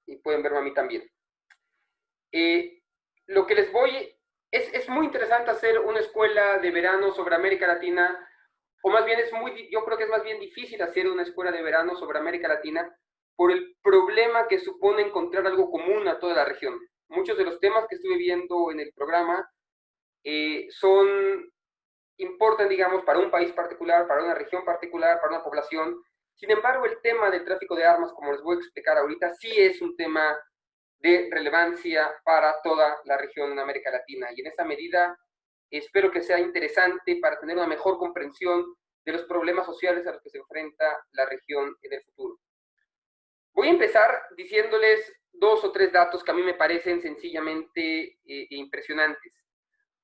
y pueden verme a mí también. Lo que les voy, es muy interesante hacer una escuela de verano sobre América Latina, o más bien yo creo que es más bien difícil hacer una escuela de verano sobre América Latina por el problema que supone encontrar algo común a toda la región. Muchos de los temas que estuve viendo en el programa importan, digamos, para un país particular, para una región particular, para una población. Sin embargo, el tema del tráfico de armas, como les voy a explicar ahorita, sí es un tema de relevancia para toda la región en América Latina. Y en esa medida, espero que sea interesante para tener una mejor comprensión de los problemas sociales a los que se enfrenta la región en el futuro. Voy a empezar diciéndoles 2 o 3 datos que a mí me parecen sencillamente impresionantes.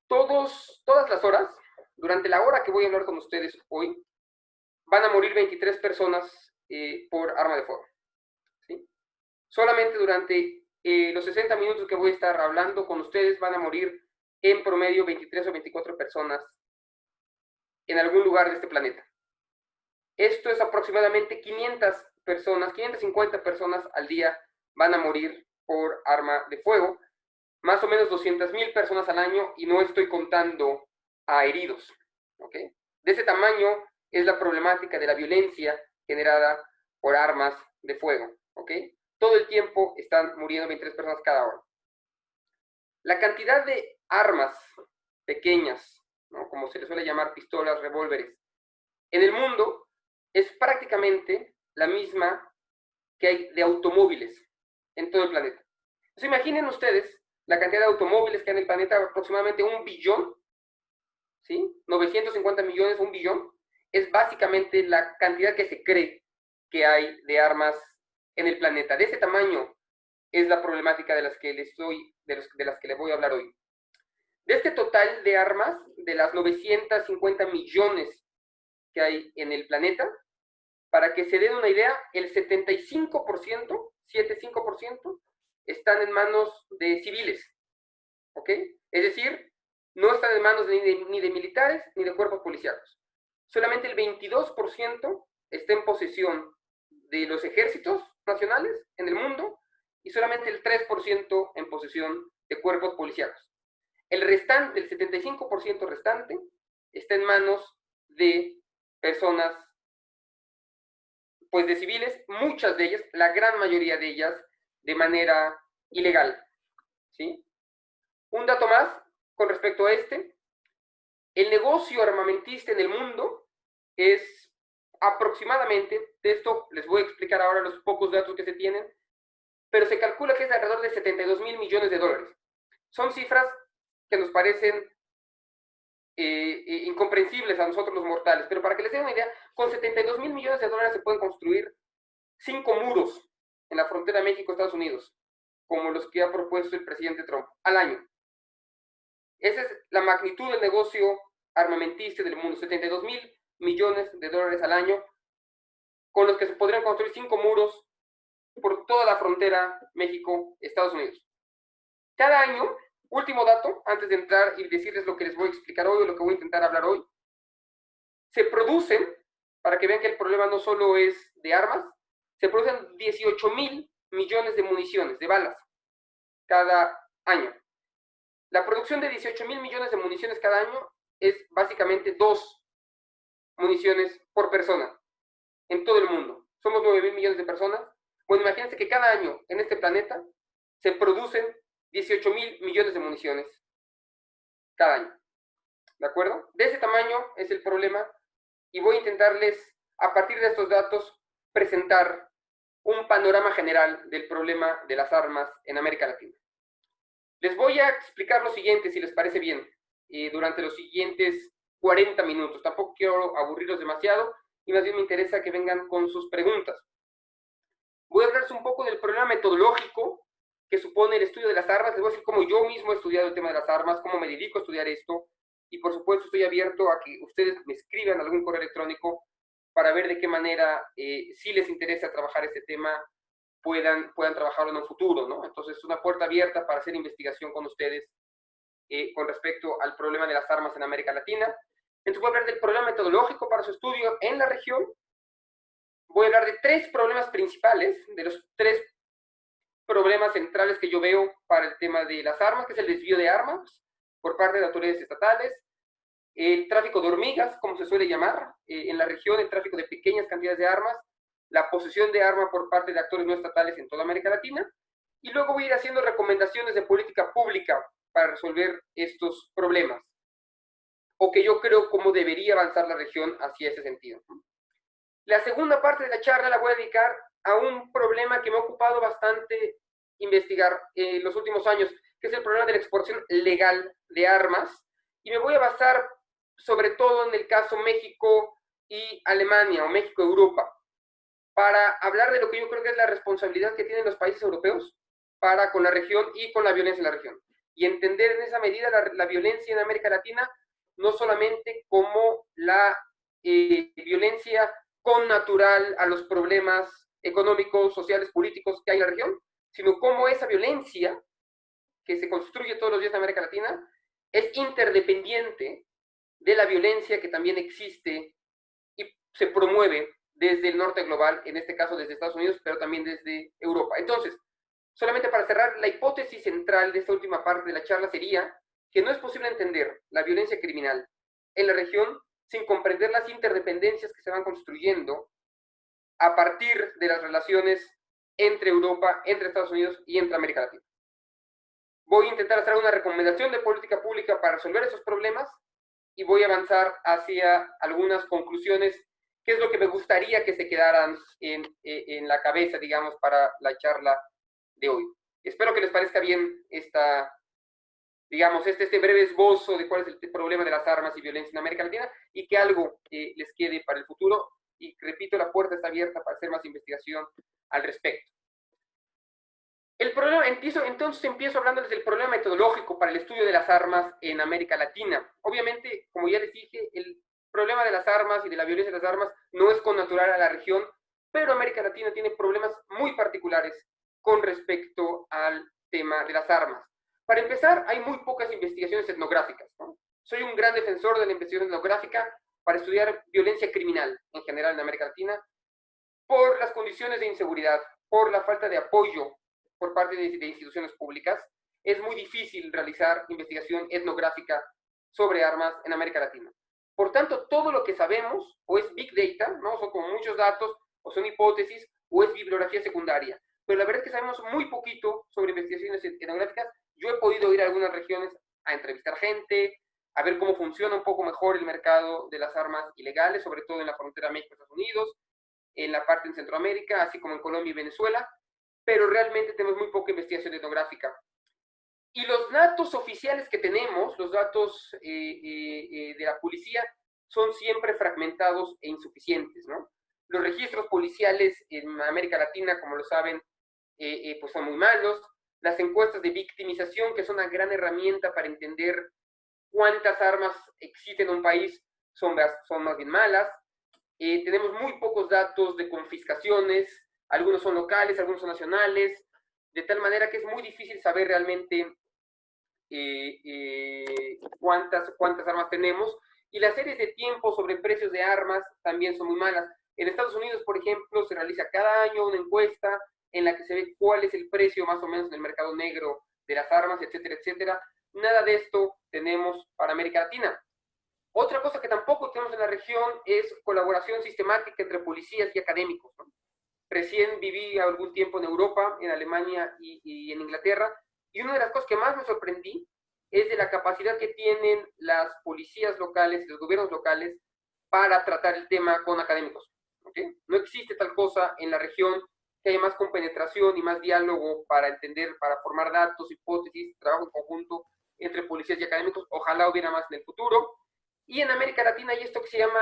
Todas las horas, durante la hora que voy a hablar con ustedes hoy, van a morir 23 personas por arma de fuego. ¿Sí? Solamente durante los 60 minutos que voy a estar hablando con ustedes van a morir en promedio 23 o 24 personas en algún lugar de este planeta. Esto es aproximadamente 500 personas, 550 personas al día van a morir por arma de fuego, más o menos 200,000 personas al año, y no estoy contando a heridos. ¿Okay? De ese tamaño es la problemática de la violencia generada por armas de fuego. ¿Okay? Todo el tiempo están muriendo 23 personas cada hora. La cantidad de armas pequeñas, ¿no?, como se les suele llamar, pistolas, revólveres, en el mundo es prácticamente la misma que hay de automóviles en todo el planeta. Entonces imaginen ustedes la cantidad de automóviles que hay en el planeta, aproximadamente 1 billón, ¿sí? 950 millones, 1 billón, es básicamente la cantidad que se cree que hay de armas en el planeta. De ese tamaño es la problemática de las que les voy a hablar hoy. De este total de armas, de las 950 millones que hay en el planeta, para que se den una idea, el 75% están en manos de civiles. ¿Ok? Es decir, no están en manos ni de militares ni de cuerpos policíacos. Solamente el 22% está en posesión de los ejércitos nacionales en el mundo y solamente el 3% en posesión de cuerpos policíacos. El restante, el 75% restante, está en manos de personas, pues de civiles, muchas de ellas, la gran mayoría de ellas, de manera ilegal. ¿Sí? Un dato más con respecto a el negocio armamentista en el mundo es aproximadamente, de esto les voy a explicar ahora los pocos datos que se tienen, pero se calcula que es de alrededor de 72,000 millones de dólares. Son cifras que nos parecen incomprensibles a nosotros los mortales, pero para que les den una idea, con 72,000 millones de dólares se pueden construir 5 muros en la frontera México-Estados Unidos, como los que ha propuesto el presidente Trump, al año. Esa es la magnitud del negocio armamentista del mundo, 72,000 millones de dólares al año, con los que se podrían construir 5 muros por toda la frontera México-Estados Unidos. Cada año, último dato, antes de entrar y decirles lo que les voy a explicar hoy o lo que voy a intentar hablar hoy, se producen, para que vean que el problema no solo es de armas, se producen 18,000 millones de municiones, de balas, cada año. La producción de 18,000 millones de municiones cada año es básicamente 2 municiones por persona en todo el mundo. Somos 9,000 millones de personas. Bueno, imagínense que cada año en este planeta se producen 18,000 millones de municiones cada año. ¿De acuerdo? De ese tamaño es el problema y voy a intentarles, a partir de estos datos, presentar un panorama general del problema de las armas en América Latina. Les voy a explicar lo siguiente, si les parece bien, durante los siguientes 40 minutos. Tampoco quiero aburrirlos demasiado y más bien me interesa que vengan con sus preguntas. Voy a hablarles un poco del problema metodológico que supone el estudio de las armas. Les voy a decir cómo yo mismo he estudiado el tema de las armas, cómo me dedico a estudiar esto, y por supuesto estoy abierto a que ustedes me escriban algún correo electrónico para ver de qué manera, si les interesa trabajar este tema, puedan trabajarlo en un futuro, ¿no? Entonces es una puerta abierta para hacer investigación con ustedes con respecto al problema de las armas en América Latina. Entonces voy a hablar del problema metodológico para su estudio en la región. Voy a hablar de 3 problemas principales, de los 3 problemas centrales que yo veo para el tema de las armas, que es el desvío de armas por parte de autoridades estatales, el tráfico de hormigas, como se suele llamar, en la región, el tráfico de pequeñas cantidades de armas, la posesión de armas por parte de actores no estatales en toda América Latina, y luego voy a ir haciendo recomendaciones de política pública para resolver estos problemas, o que yo creo cómo debería avanzar la región hacia ese sentido. La segunda parte de la charla la voy a dedicar a un problema que me ha ocupado bastante investigar en los últimos años, que es el problema de la exportación legal de armas, y me voy a basar sobre todo en el caso México y Alemania, o México-Europa, para hablar de lo que yo creo que es la responsabilidad que tienen los países europeos para con la región y con la violencia en la región. Y entender en esa medida la violencia en América Latina, no solamente como la violencia connatural a los problemas económicos, sociales, políticos que hay en la región, sino cómo esa violencia que se construye todos los días en América Latina es interdependiente de la violencia que también existe y se promueve desde el norte global, en este caso desde Estados Unidos, pero también desde Europa. Entonces, solamente para cerrar, la hipótesis central de esta última parte de la charla sería que no es posible entender la violencia criminal en la región sin comprender las interdependencias que se van construyendo a partir de las relaciones entre Europa, entre Estados Unidos y entre América Latina. Voy a intentar hacer una recomendación de política pública para resolver esos problemas y voy a avanzar hacia algunas conclusiones, que es lo que me gustaría que se quedaran en la cabeza, digamos, para la charla de hoy. Espero que les parezca bien digamos, este breve esbozo de cuál es el problema de las armas y violencia en América Latina y que algo les quede para el futuro. Y repito, la puerta está abierta para hacer más investigación al respecto. El problema, empiezo hablándoles del problema metodológico para el estudio de las armas en América Latina. Obviamente, como ya les dije, el problema de las armas y de la violencia de las armas no es connatural a la región, pero América Latina tiene problemas muy particulares con respecto al tema de las armas. Para empezar, hay muy pocas investigaciones etnográficas, ¿no? Soy un gran defensor de la investigación etnográfica para estudiar violencia criminal en general en América Latina, por las condiciones de inseguridad, por la falta de apoyo por parte de instituciones públicas. Es muy difícil realizar investigación etnográfica sobre armas en América Latina. Por tanto, todo lo que sabemos o es Big Data, ¿no? Son como muchos datos, o son hipótesis, o es bibliografía secundaria. Pero la verdad es que sabemos muy poquito sobre investigaciones etnográficas. Yo he podido ir a algunas regiones a entrevistar gente, a ver cómo funciona un poco mejor el mercado de las armas ilegales, sobre todo en la frontera México-Estados Unidos, en la parte en Centroamérica, así como en Colombia y Venezuela, pero realmente tenemos muy poca investigación etnográfica. Y los datos oficiales que tenemos, los datos de la policía, son siempre fragmentados e insuficientes, ¿no? Los registros policiales en América Latina, como lo saben, pues son muy malos. Las encuestas de victimización, que son una gran herramienta para entender cuántas armas existen en un país, son más bien malas. Tenemos muy pocos datos de confiscaciones, algunos son locales, algunos son nacionales, de tal manera que es muy difícil saber realmente cuántas armas tenemos, y las series de tiempo sobre precios de armas también son muy malas. En Estados Unidos, por ejemplo, se realiza cada año una encuesta en la que se ve cuál es el precio más o menos en el mercado negro de las armas, etcétera, etcétera. Nada de esto tenemos para América Latina. Otra cosa que tampoco tenemos en la región es colaboración sistemática entre policías y académicos, ¿no? Recién viví algún tiempo en Europa, en Alemania y en Inglaterra, y una de las cosas que más me sorprendí es de la capacidad que tienen las policías locales, los gobiernos locales, para tratar el tema con académicos, ¿okay? No existe tal cosa en la región, que haya más compenetración y más diálogo para entender, para formar datos, hipótesis, trabajo en conjunto entre policías y académicos. Ojalá hubiera más en el futuro. Y en América Latina hay esto que se llama,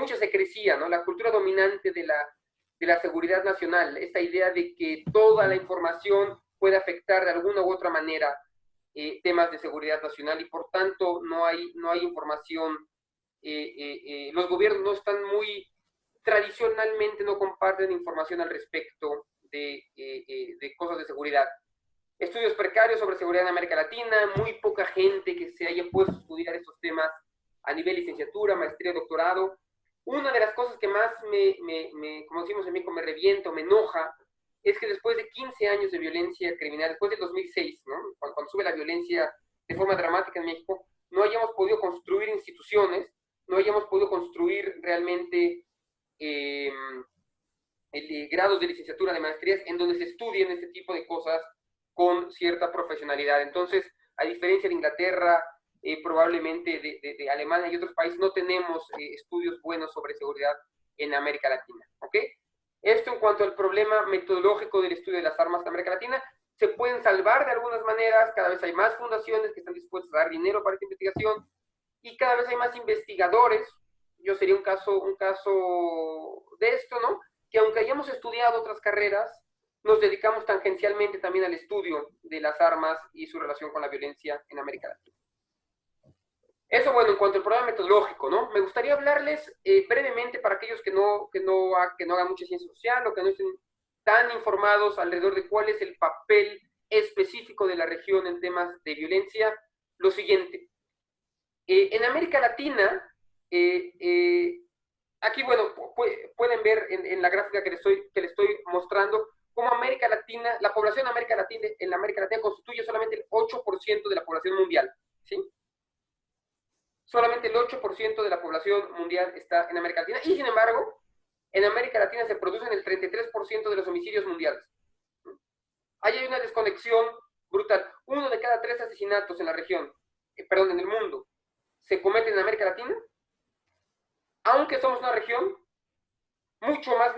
mucha secrecía, ¿no? La cultura dominante de la seguridad nacional, esta idea de que toda la información puede afectar de alguna u otra manera temas de seguridad nacional, y por tanto no hay información. Los gobiernos no están tradicionalmente no comparten información al respecto de cosas de seguridad. Estudios precarios sobre seguridad en América Latina, muy poca gente que se haya puesto a estudiar estos temas a nivel licenciatura, maestría, doctorado. Una de las cosas que más como decimos en México, me reviento, me enoja, es que después de 15 años de violencia criminal, después del 2006, ¿no? Cuando sube la violencia de forma dramática en México, no hayamos podido construir instituciones, no hayamos podido construir realmente grados de licenciatura, de maestrías, en donde se estudien este tipo de cosas con cierta profesionalidad. Entonces, a diferencia de Inglaterra, probablemente de Alemania y otros países, no tenemos estudios buenos sobre seguridad en América Latina, ¿ok? Esto en cuanto al problema metodológico del estudio de las armas en América Latina. Se pueden salvar de algunas maneras, cada vez hay más fundaciones que están dispuestas a dar dinero para esta investigación, y cada vez hay más investigadores. Yo sería un caso de esto, ¿no? Que aunque hayamos estudiado otras carreras, nos dedicamos tangencialmente también al estudio de las armas y su relación con la violencia en América Latina. Eso, bueno, en cuanto al problema metodológico, ¿no? Me gustaría hablarles brevemente, para aquellos que no hagan mucha ciencia social o que no estén tan informados alrededor de cuál es el papel específico de la región en temas de violencia, lo siguiente. En América Latina, aquí, bueno, pueden ver en la gráfica que les estoy mostrando, cómo América Latina, la población en América Latina constituye solamente el 8% de la población mundial, ¿sí? Solamente el 8% de la población mundial está en América Latina, y sin embargo, en América Latina se producen el 33% de los homicidios mundiales. Ahí hay una desconexión brutal. 1 de cada 3 asesinatos en la región, en el mundo, se cometen en América Latina, aunque somos una región mucho más,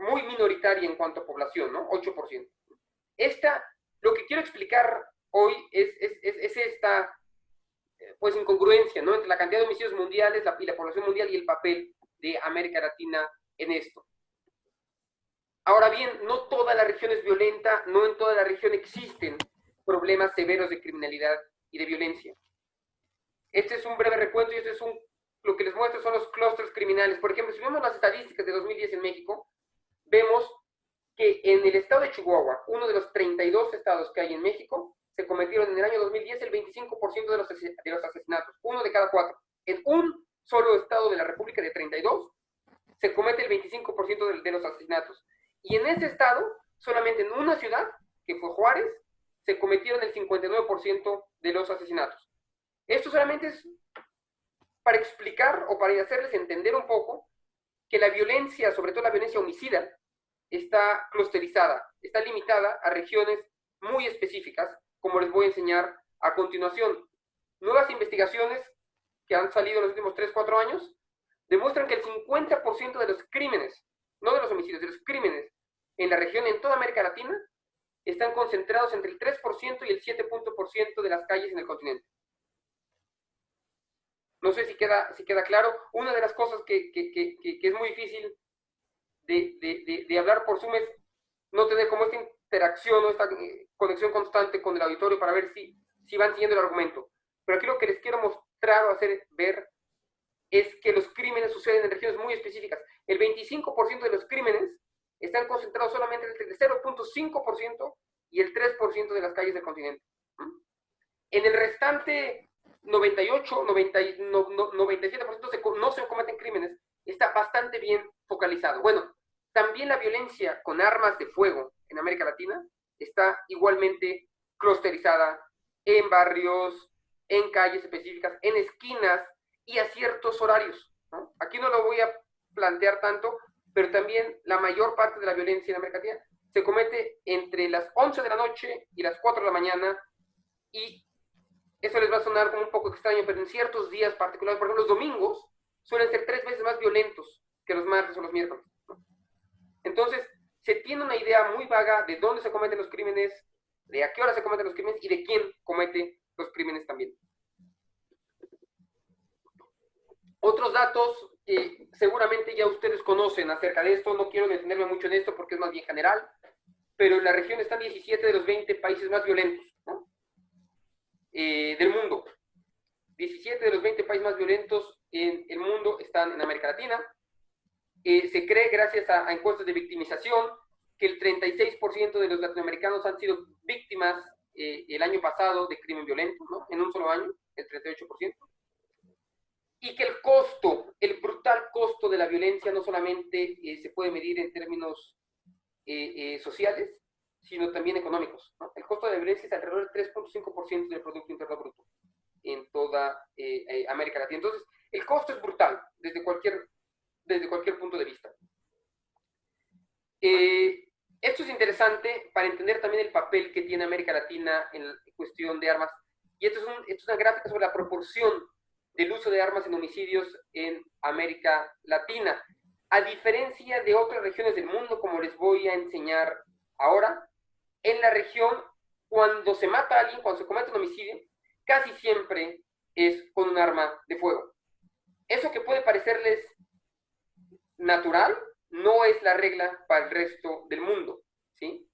muy minoritaria en cuanto a población, ¿no? 8%. Lo que quiero explicar hoy es esta pues incongruencia, ¿no? Entre la cantidad de homicidios mundiales y la población mundial, y el papel de América Latina en esto. Ahora bien, no toda la región es violenta, no en toda la región existen problemas severos de criminalidad y de violencia. Este es un breve recuento, y lo que les muestro son los clústeres criminales. Por ejemplo, si vemos las estadísticas de 2010 en México, vemos que en el estado de Chihuahua, uno de los 32 estados que hay en México, se cometieron en el año 2010 el 25% de los asesinatos, 1 de cada 4. En un solo estado de la República de 32, se comete el 25% de los asesinatos. Y en ese estado, solamente en una ciudad, que fue Juárez, se cometieron el 59% de los asesinatos. Esto solamente es para explicar o para hacerles entender un poco que la violencia, sobre todo la violencia homicida, está clusterizada, está limitada a regiones muy específicas, como les voy a enseñar a continuación. Nuevas investigaciones que han salido en los últimos 3-4 años demuestran que el 50% de los crímenes, no de los homicidios, de los crímenes en la región, en toda América Latina, están concentrados entre el 3% y el 7% de las calles en el continente. No sé si queda claro. Una de las cosas que es muy difícil de hablar por Zoom es no tener como esta interacción o esta conexión constante con el auditorio para ver si van siguiendo el argumento. Pero aquí lo que les quiero mostrar o hacer ver es que los crímenes suceden en regiones muy específicas. El 25% de los crímenes están concentrados solamente entre el 0.5% y el 3% de las calles del continente. En el restante 98, 97% no se cometen crímenes. Está bastante bien focalizado. Bueno, también la violencia con armas de fuego en América Latina está igualmente clusterizada en barrios, en calles específicas, en esquinas y a ciertos horarios, ¿no? Aquí no lo voy a plantear tanto, pero también la mayor parte de la violencia en América Latina se comete entre las 11 de la noche y las 4 de la mañana, y eso les va a sonar como un poco extraño, pero en ciertos días particulares, por ejemplo, los domingos, suelen ser 3 veces más violentos que los martes o los miércoles, ¿no? Entonces, se tiene una idea muy vaga de dónde se cometen los crímenes, de a qué hora se cometen los crímenes y de quién comete los crímenes también. Otros datos que seguramente ya ustedes conocen acerca de esto, no quiero detenerme mucho en esto porque es más bien general, pero en la región están 17 de los 20 países más violentos, ¿no? Del mundo. 17 de los 20 países más violentos en el mundo están en América Latina. Se cree, gracias a encuestas de victimización, que el 36% de los latinoamericanos han sido víctimas el año pasado de crimen violento, ¿no? En un solo año, el 38%. Y que el brutal costo de la violencia no solamente se puede medir en términos sociales, sino también económicos, ¿no? El costo de la violencia es alrededor del 3.5% del Producto Interno Bruto en toda América Latina. Entonces, el costo es brutal desde cualquier punto de vista. Esto es interesante para entender también el papel que tiene América Latina en cuestión de armas. Y esto es una gráfica sobre la proporción del uso de armas en homicidios en América Latina. A diferencia de otras regiones del mundo, como les voy a enseñar ahora, en la región, cuando se mata a alguien, cuando se comete un homicidio, casi siempre es con un arma de fuego. Eso que puede parecerles natural, no es la regla para el resto del mundo, ¿sí?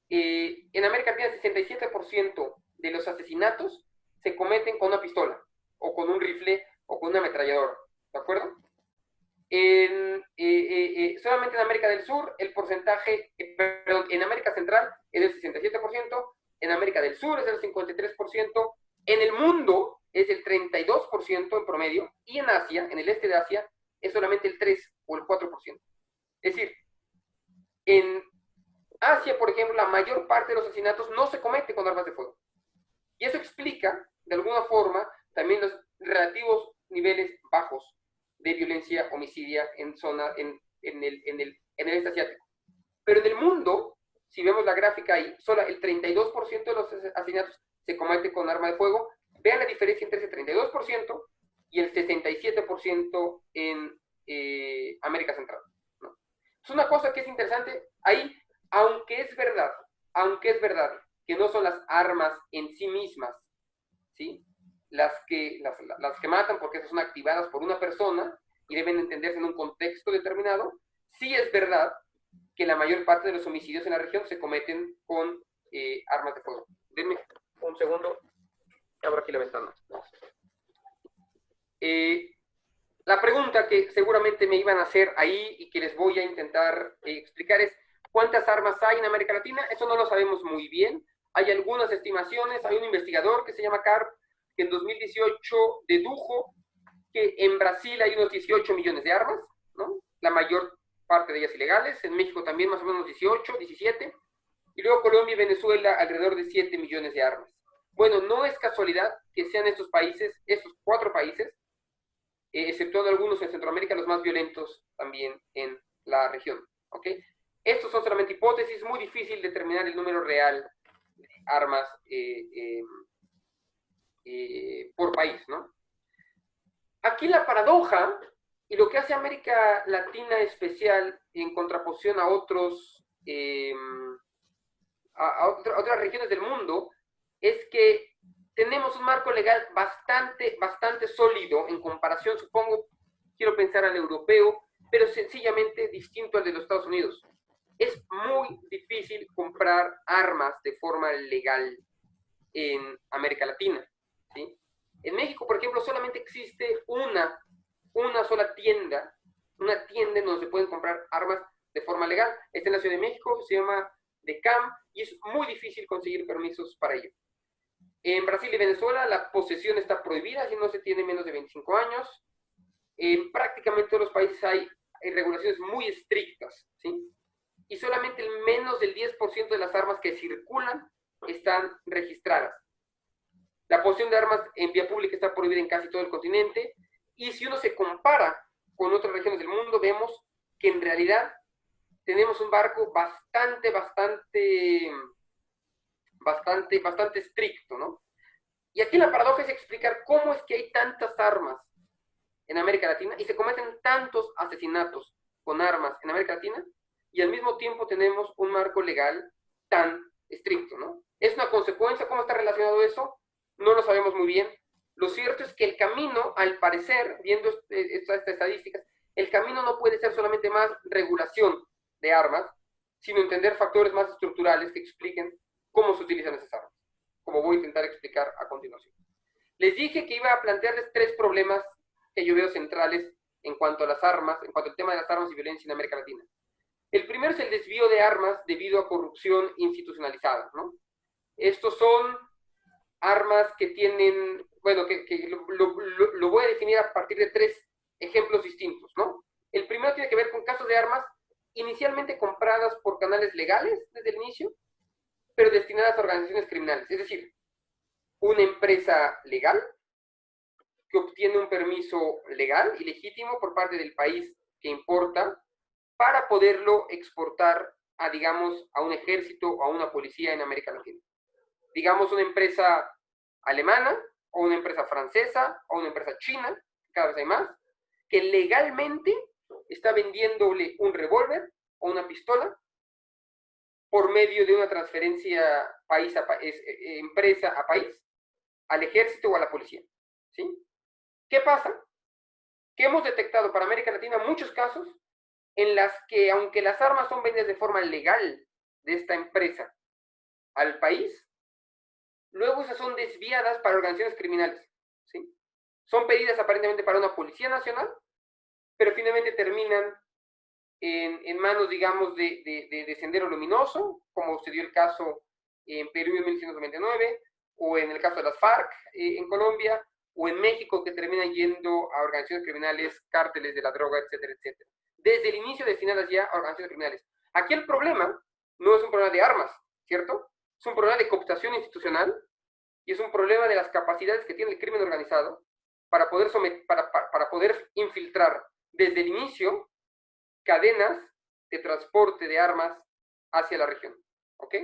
En América Latina, el 67% de los asesinatos se cometen con una pistola, o con un rifle, o con una ametralladora, ¿de acuerdo? Solamente en América del Sur, el porcentaje, perdón, en América Central es del 67%, en América del Sur es del 53%, en el mundo es el 32% en promedio, y en Asia, en el este de Asia, es solamente el 3 o el 4%. Es decir, en Asia, por ejemplo, la mayor parte de los asesinatos no se comete con armas de fuego. Y eso explica, de alguna forma, también los relativos niveles bajos de violencia homicidia en el este asiático. Pero en el mundo, si vemos la gráfica ahí, solo el 32% de los asesinatos se comete con arma de fuego. Vean la diferencia entre ese 32% y el 67% en América Central, ¿no? Es una cosa que es interesante ahí, aunque es verdad que no son las armas en sí mismas, ¿sí? Las que matan, porque esas son activadas por una persona y deben entenderse en un contexto determinado. Sí es verdad que la mayor parte de los homicidios en la región se cometen con armas de fuego. Denme un segundo, abro aquí la ventana. La pregunta que seguramente me iban a hacer ahí y que les voy a intentar explicar es: ¿cuántas armas hay en América Latina? Eso no lo sabemos muy bien. Hay algunas estimaciones. Hay un investigador que se llama Karp, que en 2018 dedujo que en Brasil hay unos 18 millones de armas, ¿no? La mayor parte de ellas ilegales. En México también más o menos 18, 17. Y luego Colombia y Venezuela alrededor de 7 millones de armas. Bueno, no es casualidad que sean estos países, estos 4 países, exceptuando algunos en Centroamérica, los más violentos también en la región, ¿ok? Estos son solamente hipótesis, muy difícil determinar el número real de armas por país, ¿no? Aquí la paradoja, y lo que hace América Latina especial en contraposición a otras regiones del mundo, es que tenemos un marco legal bastante sólido en comparación, supongo, quiero pensar al europeo, pero sencillamente distinto al de los Estados Unidos. Es muy difícil comprar armas de forma legal en América Latina, ¿sí? En México, por ejemplo, solamente existe una sola tienda, una tienda en donde se pueden comprar armas de forma legal. Está en la Ciudad de México, se llama DECAM, y es muy difícil conseguir permisos para ello. En Brasil y Venezuela la posesión está prohibida si no se tiene menos de 25 años. En prácticamente todos los países hay regulaciones muy estrictas, ¿sí? Y solamente el menos del 10% de las armas que circulan están registradas. La posesión de armas en vía pública está prohibida en casi todo el continente, y si uno se compara con otras regiones del mundo, vemos que en realidad tenemos un marco bastante estricto, ¿no? Y aquí la paradoja es explicar cómo es que hay tantas armas en América Latina y se cometen tantos asesinatos con armas en América Latina, y al mismo tiempo tenemos un marco legal tan estricto, ¿no? ¿Es una consecuencia? ¿Cómo está relacionado eso? No lo sabemos muy bien. Lo cierto es que el camino, al parecer, viendo estas estadísticas, el camino no puede ser solamente más regulación de armas, sino entender factores más estructurales que expliquen cómo se utilizan esas armas, como voy a intentar explicar a continuación. Les dije que iba a plantearles 3 problemas que yo veo centrales en cuanto a las armas, en cuanto al tema de las armas y violencia en América Latina. El primero es el desvío de armas debido a corrupción institucionalizada, ¿no? Estos son armas que tienen, bueno, lo voy a definir a partir de 3 ejemplos distintos, ¿no? El primero tiene que ver con casos de armas inicialmente compradas por canales legales desde el inicio, pero destinadas a organizaciones criminales. Es decir, una empresa legal que obtiene un permiso legal y legítimo por parte del país que importa para poderlo exportar a, digamos, a un ejército o a una policía en América Latina. Digamos, una empresa alemana o una empresa francesa o una empresa china, cada vez hay más, que legalmente está vendiéndole un revólver o una pistola por medio de una transferencia país a empresa a país, al ejército o a la policía. ¿Sí? ¿Qué pasa? Que hemos detectado para América Latina muchos casos en las que, aunque las armas son vendidas de forma legal de esta empresa al país, luego esas son desviadas para organizaciones criminales. ¿Sí? Son pedidas aparentemente para una policía nacional, pero finalmente terminan en manos, digamos, de Sendero Luminoso, como se dio el caso en Perú en 1999, o en el caso de las FARC en Colombia, o en México, que terminan yendo a organizaciones criminales, cárteles de la droga, etcétera, etcétera. Desde el inicio destinadas ya a organizaciones criminales. Aquí el problema no es un problema de armas, ¿cierto? Es un problema de cooptación institucional y es un problema de las capacidades que tiene el crimen organizado para poder, para poder infiltrar desde el inicio cadenas de transporte de armas hacia la región. ¿Ok?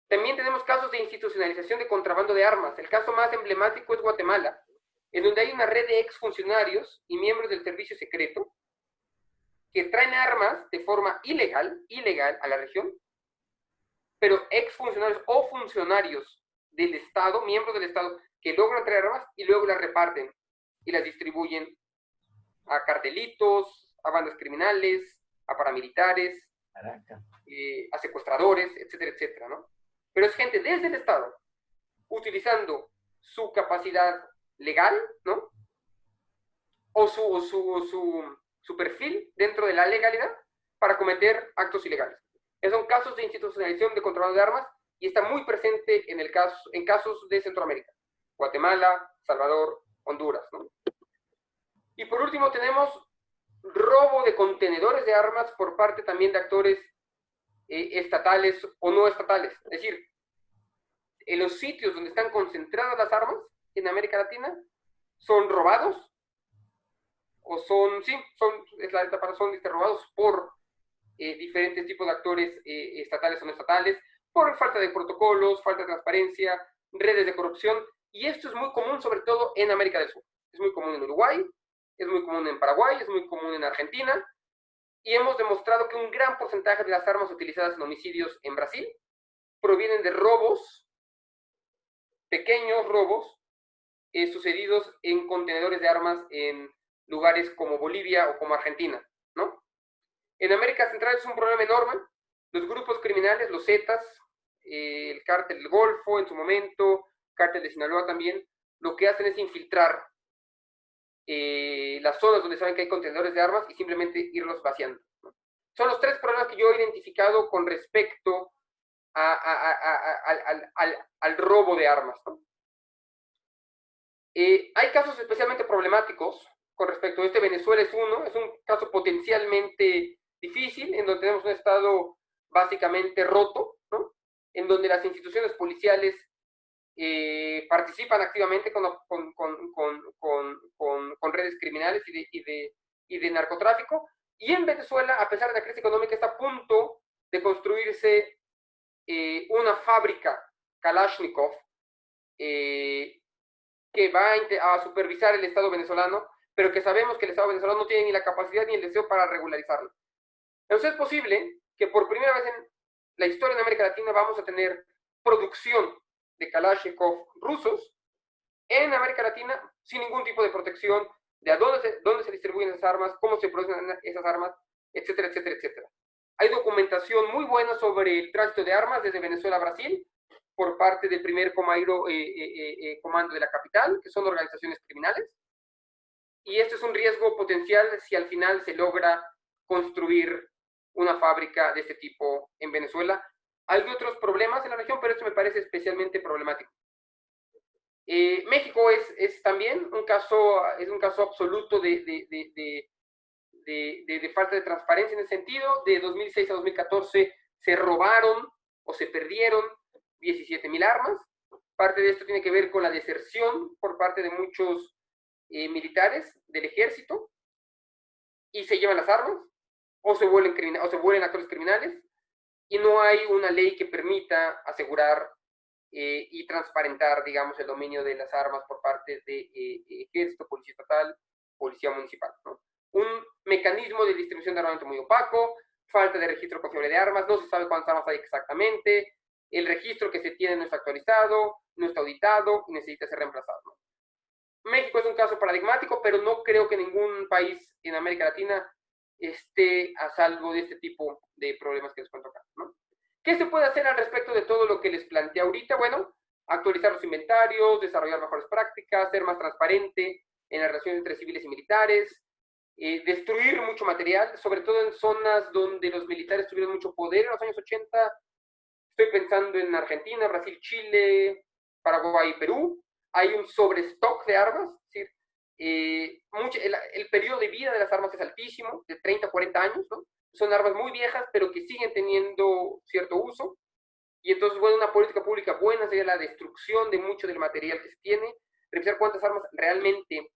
También tenemos casos de institucionalización de contrabando de armas. El caso más emblemático es Guatemala, en donde hay una red de exfuncionarios y miembros del servicio secreto que traen armas de forma ilegal a la región, pero exfuncionarios o funcionarios del Estado, miembros del Estado, que logran traer armas y luego las reparten y las distribuyen a cartelitos, a bandas criminales, a paramilitares, a secuestradores, etcétera, etcétera, ¿no? Pero es gente desde el Estado, utilizando su capacidad legal, ¿no? O su perfil dentro de la legalidad para cometer actos ilegales. Esos son casos de institucionalización de contrabando de armas y está muy presente en casos de Centroamérica, Guatemala, Salvador, Honduras, ¿no? Y por último tenemos robo de contenedores de armas por parte también de actores estatales o no estatales. Es decir, en los sitios donde están concentradas las armas en América Latina son robados o son robados por diferentes tipos de actores estatales o no estatales, por falta de protocolos, falta de transparencia, redes de corrupción, y esto es muy común sobre todo en América del Sur. Es muy común en Uruguay, es muy común en Paraguay, es muy común en Argentina, y hemos demostrado que un gran porcentaje de las armas utilizadas en homicidios en Brasil provienen de robos, pequeños robos, sucedidos en contenedores de armas en lugares como Bolivia o como Argentina, ¿no? En América Central es un problema enorme. Los grupos criminales, los Zetas, el cártel del Golfo en su momento, cártel de Sinaloa también, lo que hacen es infiltrar las zonas donde saben que hay contenedores de armas y simplemente irlos vaciando, ¿no? Son los tres problemas que yo he identificado con respecto al robo de armas, ¿no? Hay casos especialmente problemáticos con respecto a este. Venezuela es uno, es un caso potencialmente difícil, en donde tenemos un Estado básicamente roto, ¿no? En donde las instituciones policiales participan activamente con redes criminales y de narcotráfico. Y en Venezuela, a pesar de la crisis económica, está a punto de construirse una fábrica Kalashnikov que va a supervisar el Estado venezolano, pero que sabemos que el Estado venezolano no tiene ni la capacidad ni el deseo para regularizarlo. Entonces es posible que por primera vez en la historia de América Latina vamos a tener producción de Kalashnikov rusos en América Latina sin ningún tipo de protección de a dónde se distribuyen esas armas, cómo se producen esas armas, etcétera, etcétera, etcétera. Hay documentación muy buena sobre el tránsito de armas desde Venezuela a Brasil por parte del primer comando de la capital, que son organizaciones criminales. Y esto es un riesgo potencial si al final se logra construir una fábrica de este tipo en Venezuela. Hay otros problemas en la región, pero esto me parece especialmente problemático. México es también un caso absoluto de de falta de transparencia en ese sentido. De 2006 a 2014 se robaron o se perdieron 17,000 armas. Parte de esto tiene que ver con la deserción por parte de muchos militares del ejército y se llevan las armas o se vuelven actores criminales y no hay una ley que permita asegurar y transparentar, digamos, el dominio de las armas por parte de ejército, policía estatal, policía municipal, ¿no? Un mecanismo de distribución de armamento muy opaco, falta de registro confiable de armas, no se sabe cuántas armas hay exactamente, el registro que se tiene no está actualizado, no está auditado y necesita ser reemplazado, ¿no? México es un caso paradigmático, pero no creo que ningún país en América Latina esté a salvo de este tipo de problemas que les cuento acá, ¿no? ¿Qué se puede hacer al respecto de todo lo que les planteé ahorita? Bueno, actualizar los inventarios, desarrollar mejores prácticas, ser más transparente en las relaciones entre civiles y militares, destruir mucho material, sobre todo en zonas donde los militares tuvieron mucho poder en los años 80. Estoy pensando en Argentina, Brasil, Chile, Paraguay y Perú. Hay un sobrestock de armas, es decir, el periodo de vida de las armas es altísimo, de 30 a 40 años, ¿no? Son armas muy viejas, pero que siguen teniendo cierto uso. Y entonces, bueno, una política pública buena sería la destrucción de mucho del material que se tiene, revisar cuántas armas realmente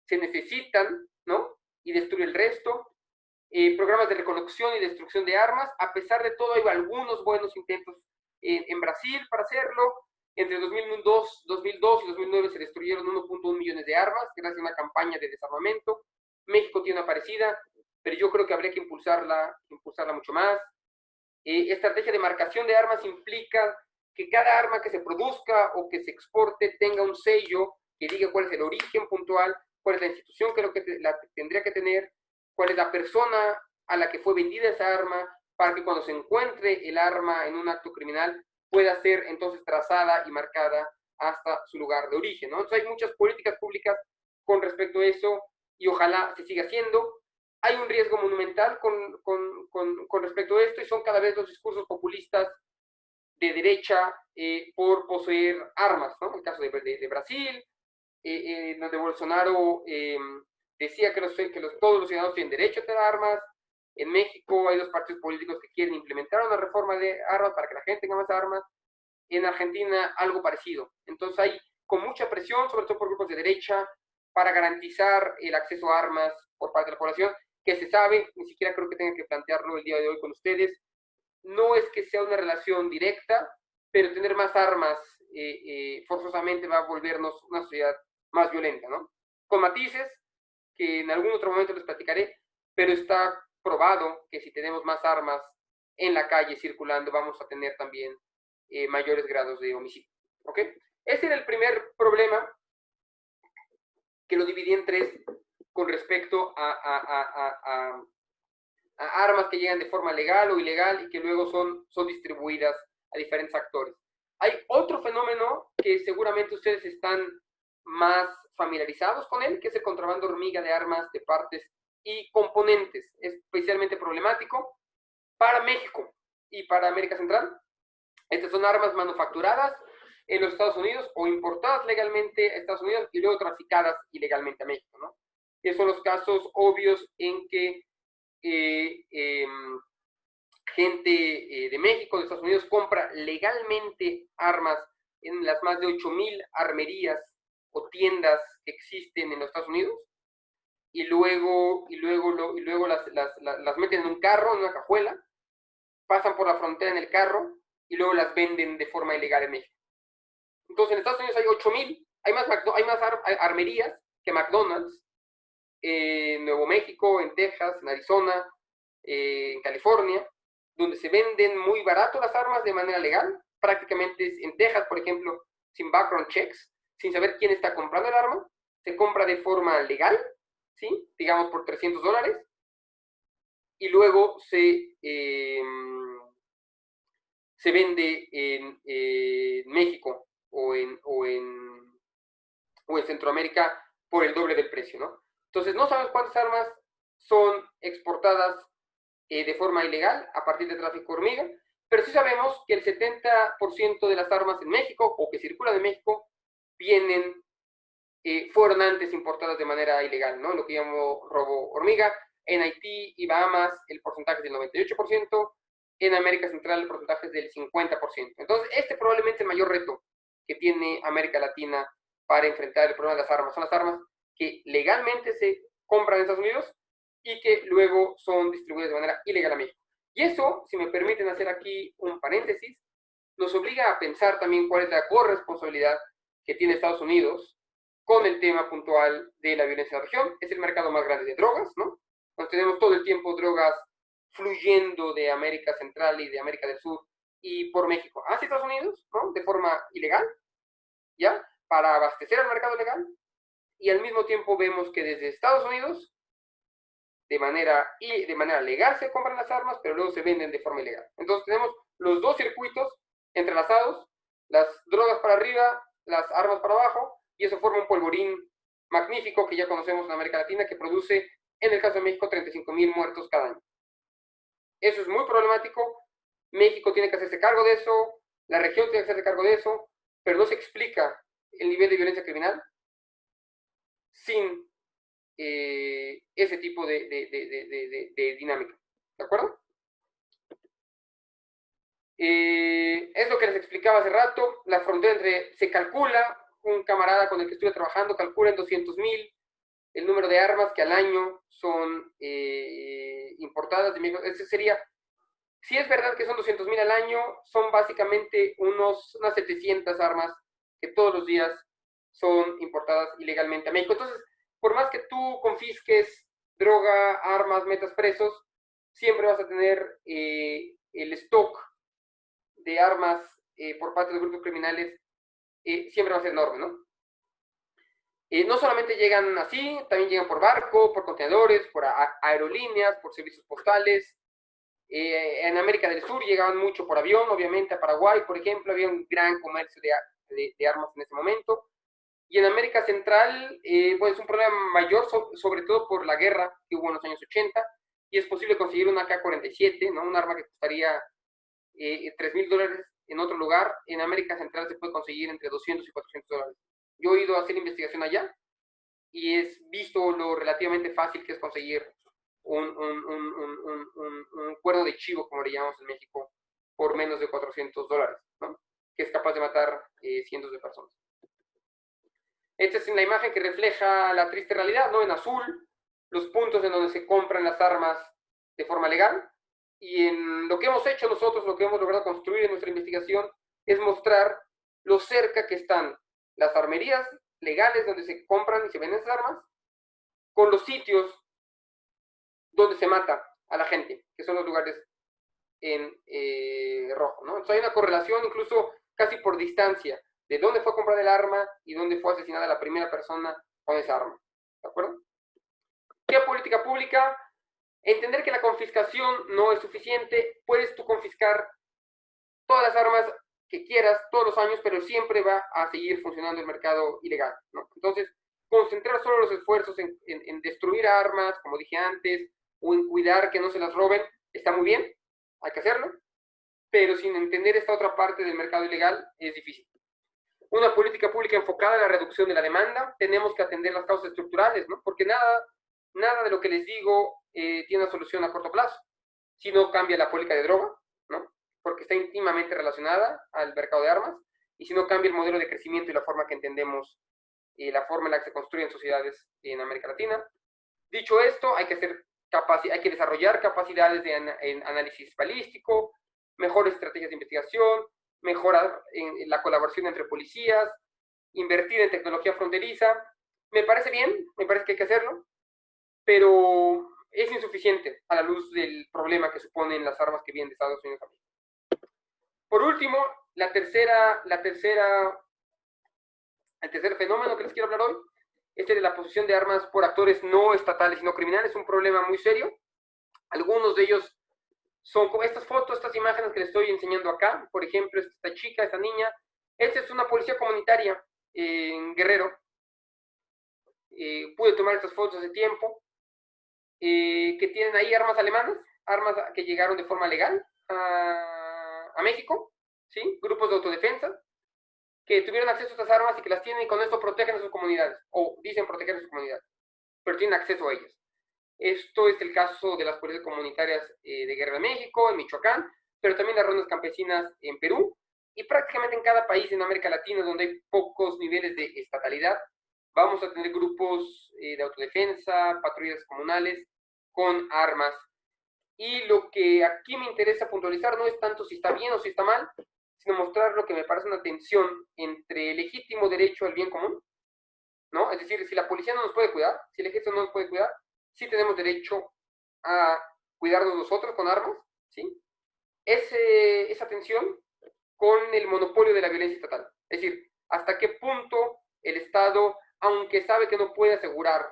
se necesitan, ¿no? Y destruir el resto. Programas de recolección y destrucción de armas. A pesar de todo, hay algunos buenos intentos en Brasil para hacerlo. Entre 2002 y 2009 se destruyeron 1.1 millones de armas gracias a una campaña de desarmamento. México tiene una parecida, pero yo creo que habría que impulsarla mucho más. Estrategia de marcación de armas implica que cada arma que se produzca o que se exporte tenga un sello que diga cuál es el origen puntual, cuál es la institución que la tendría que tener, cuál es la persona a la que fue vendida esa arma, para que cuando se encuentre el arma en un acto criminal pueda ser entonces trazada y marcada hasta su lugar de origen, ¿no? Entonces hay muchas políticas públicas con respecto a eso y ojalá se siga haciendo. Hay un riesgo monumental con respecto a esto y son cada vez los discursos populistas de derecha por poseer armas, ¿no? El caso de Brasil, donde Bolsonaro decía que todos los ciudadanos tienen derecho a tener armas. En México hay dos partidos políticos que quieren implementar una reforma de armas para que la gente tenga más armas. En Argentina algo parecido. Entonces hay con mucha presión, sobre todo por grupos de derecha, para garantizar el acceso a armas por parte de la población, que se sabe, ni siquiera creo que tenga que plantearlo el día de hoy con ustedes, no es que sea una relación directa, pero tener más armas forzosamente va a volvernos una sociedad más violenta, ¿no? Con matices que en algún otro momento les platicaré, pero está probado que si tenemos más armas en la calle circulando, vamos a tener también mayores grados de homicidio, ¿ok? Ese era el primer problema, que lo dividí en tres con respecto a armas que llegan de forma legal o ilegal y que luego son distribuidas a diferentes actores. Hay otro fenómeno que seguramente ustedes están más familiarizados con él, que es el contrabando hormiga de armas, de partes y componentes. Es especialmente problemático para México y para América Central. Estas son armas manufacturadas en los Estados Unidos o importadas legalmente a Estados Unidos y luego traficadas ilegalmente a México, ¿no? Esos son los casos obvios en que gente de México, de Estados Unidos, compra legalmente armas en las más de 8,000 armerías o tiendas que existen en los Estados Unidos y luego las meten en un carro, en una cajuela, pasan por la frontera en el carro y luego las venden de forma ilegal en México. Entonces en Estados Unidos hay 8,000, hay más armerías que McDonald's, en Nuevo México, en Texas, en Arizona, en California, donde se venden muy barato las armas de manera legal, prácticamente en Texas, por ejemplo, sin background checks, sin saber quién está comprando el arma, se compra de forma legal, ¿sí? Digamos por $300, y luego se vende en México o en Centroamérica por el doble del precio, ¿no? Entonces no sabemos cuántas armas son exportadas de forma ilegal a partir de tráfico hormiga, pero sí sabemos que el 70% de las armas en México o que circulan en México fueron antes importadas de manera ilegal, ¿no? Lo que llamo robo hormiga. En Haití y Bahamas el porcentaje es del 98%, en América Central el porcentaje es del 50%. Entonces, este probablemente es el mayor reto que tiene América Latina para enfrentar el problema de las armas. Son las armas que legalmente se compran en Estados Unidos y que luego son distribuidas de manera ilegal a México. Y eso, si me permiten hacer aquí un paréntesis, nos obliga a pensar también cuál es la corresponsabilidad que tiene Estados Unidos con el tema puntual de la violencia en la región. Es el mercado más grande de drogas, ¿no? Nos tenemos todo el tiempo drogas fluyendo de América Central y de América del Sur y por México hacia Estados Unidos, ¿no? De forma ilegal, ¿ya? Para abastecer al mercado legal. Y al mismo tiempo vemos que desde Estados Unidos de manera legal se compran las armas, pero luego se venden de forma ilegal. Entonces tenemos los dos circuitos entrelazados, las drogas para arriba, las armas para abajo, y eso forma un polvorín magnífico que ya conocemos en América Latina, que produce, en el caso de México, 35,000 muertos cada año. Eso es muy problemático. México tiene que hacerse cargo de eso, la región tiene que hacerse cargo de eso, pero no se explica el nivel de violencia criminal sin ese tipo de dinámica. ¿De acuerdo? Es lo que les explicaba hace rato. La frontera se calcula, un camarada con el que estuve trabajando calcula en 200,000 el número de armas que al año son importadas de México. Ese sería, si es verdad que son 200,000 al año, son básicamente unas 700 armas que todos los días son importadas ilegalmente a México. Entonces, por más que tú confisques droga, armas, metas presos, siempre vas a tener el stock de armas por parte de grupos criminales, siempre va a ser enorme, ¿no? No solamente llegan así, también llegan por barco, por contenedores, por aerolíneas, por servicios postales. En América del Sur llegaban mucho por avión, obviamente a Paraguay, por ejemplo, había un gran comercio de armas en ese momento. Y en América Central, pues es un problema mayor, sobre todo por la guerra que hubo en los años 80, y es posible conseguir una AK-47, ¿no? Un arma que costaría $3,000 en otro lugar. En América Central se puede conseguir entre $200 y $400. Yo he ido a hacer investigación allá y es visto lo relativamente fácil que es conseguir un cuerno de chivo, como le llamamos en México, por menos de $400, ¿no? Que es capaz de matar cientos de personas. Esta es una imagen que refleja la triste realidad, ¿no? En azul, los puntos en donde se compran las armas de forma legal. Y en lo que hemos hecho nosotros, lo que hemos logrado construir en nuestra investigación, es mostrar lo cerca que están las armerías legales donde se compran y se venden esas armas, con los sitios donde se mata a la gente, que son los lugares en rojo, ¿no? Entonces hay una correlación incluso casi por distancia de dónde fue a comprar el arma y dónde fue asesinada la primera persona con esa arma. ¿De acuerdo? ¿Qué política pública? Entender que la confiscación no es suficiente. Puedes tú confiscar todas las armas que quieras todos los años, pero siempre va a seguir funcionando el mercado ilegal, ¿no? Entonces, concentrar solo los esfuerzos en destruir armas, como dije antes, o en cuidar que no se las roben, está muy bien, hay que hacerlo, pero sin entender esta otra parte del mercado ilegal es difícil. Una política pública enfocada en la reducción de la demanda, tenemos que atender las causas estructurales, ¿no? Porque nada de lo que les digo tiene una solución a corto plazo. Si no cambia la política de droga, ¿no? Porque está íntimamente relacionada al mercado de armas, y si no cambia el modelo de crecimiento y la forma que entendemos la forma en la que se construyen sociedades en América Latina. Dicho esto, hay que desarrollar capacidades en análisis balístico, mejores estrategias de investigación, mejorar en la colaboración entre policías, invertir en tecnología fronteriza. Me parece bien, me parece que hay que hacerlo, pero es insuficiente a la luz del problema que suponen las armas que vienen de Estados Unidos a México. Por último, el tercer fenómeno que les quiero hablar hoy, de la posesión de armas por actores no estatales y no criminales, es un problema muy serio. Algunos de ellos son como estas fotos, estas imágenes que les estoy enseñando acá. Por ejemplo, esta chica, esta niña. Esta es una policía comunitaria en Guerrero. Pude tomar estas fotos hace tiempo. Que tienen ahí armas alemanas, armas que llegaron de forma legal a México, ¿sí? Grupos de autodefensa que tuvieron acceso a estas armas y que las tienen y con esto protegen a sus comunidades, o dicen proteger a sus comunidades, pero tienen acceso a ellas. Esto es el caso de las policías comunitarias de Guerra de México, en Michoacán, pero también las rondas campesinas en Perú, y prácticamente en cada país en América Latina donde hay pocos niveles de estatalidad, vamos a tener grupos de autodefensa, patrullas comunales con armas. Y lo que aquí me interesa puntualizar no es tanto si está bien o si está mal, sino mostrar lo que me parece una tensión entre el legítimo derecho al bien común, ¿no? Es decir, si la policía no nos puede cuidar, si el ejército no nos puede cuidar, sí tenemos derecho a cuidarnos nosotros con armas, ¿sí? Esa tensión con el monopolio de la violencia estatal. Es decir, hasta qué punto el Estado, aunque sabe que no puede asegurar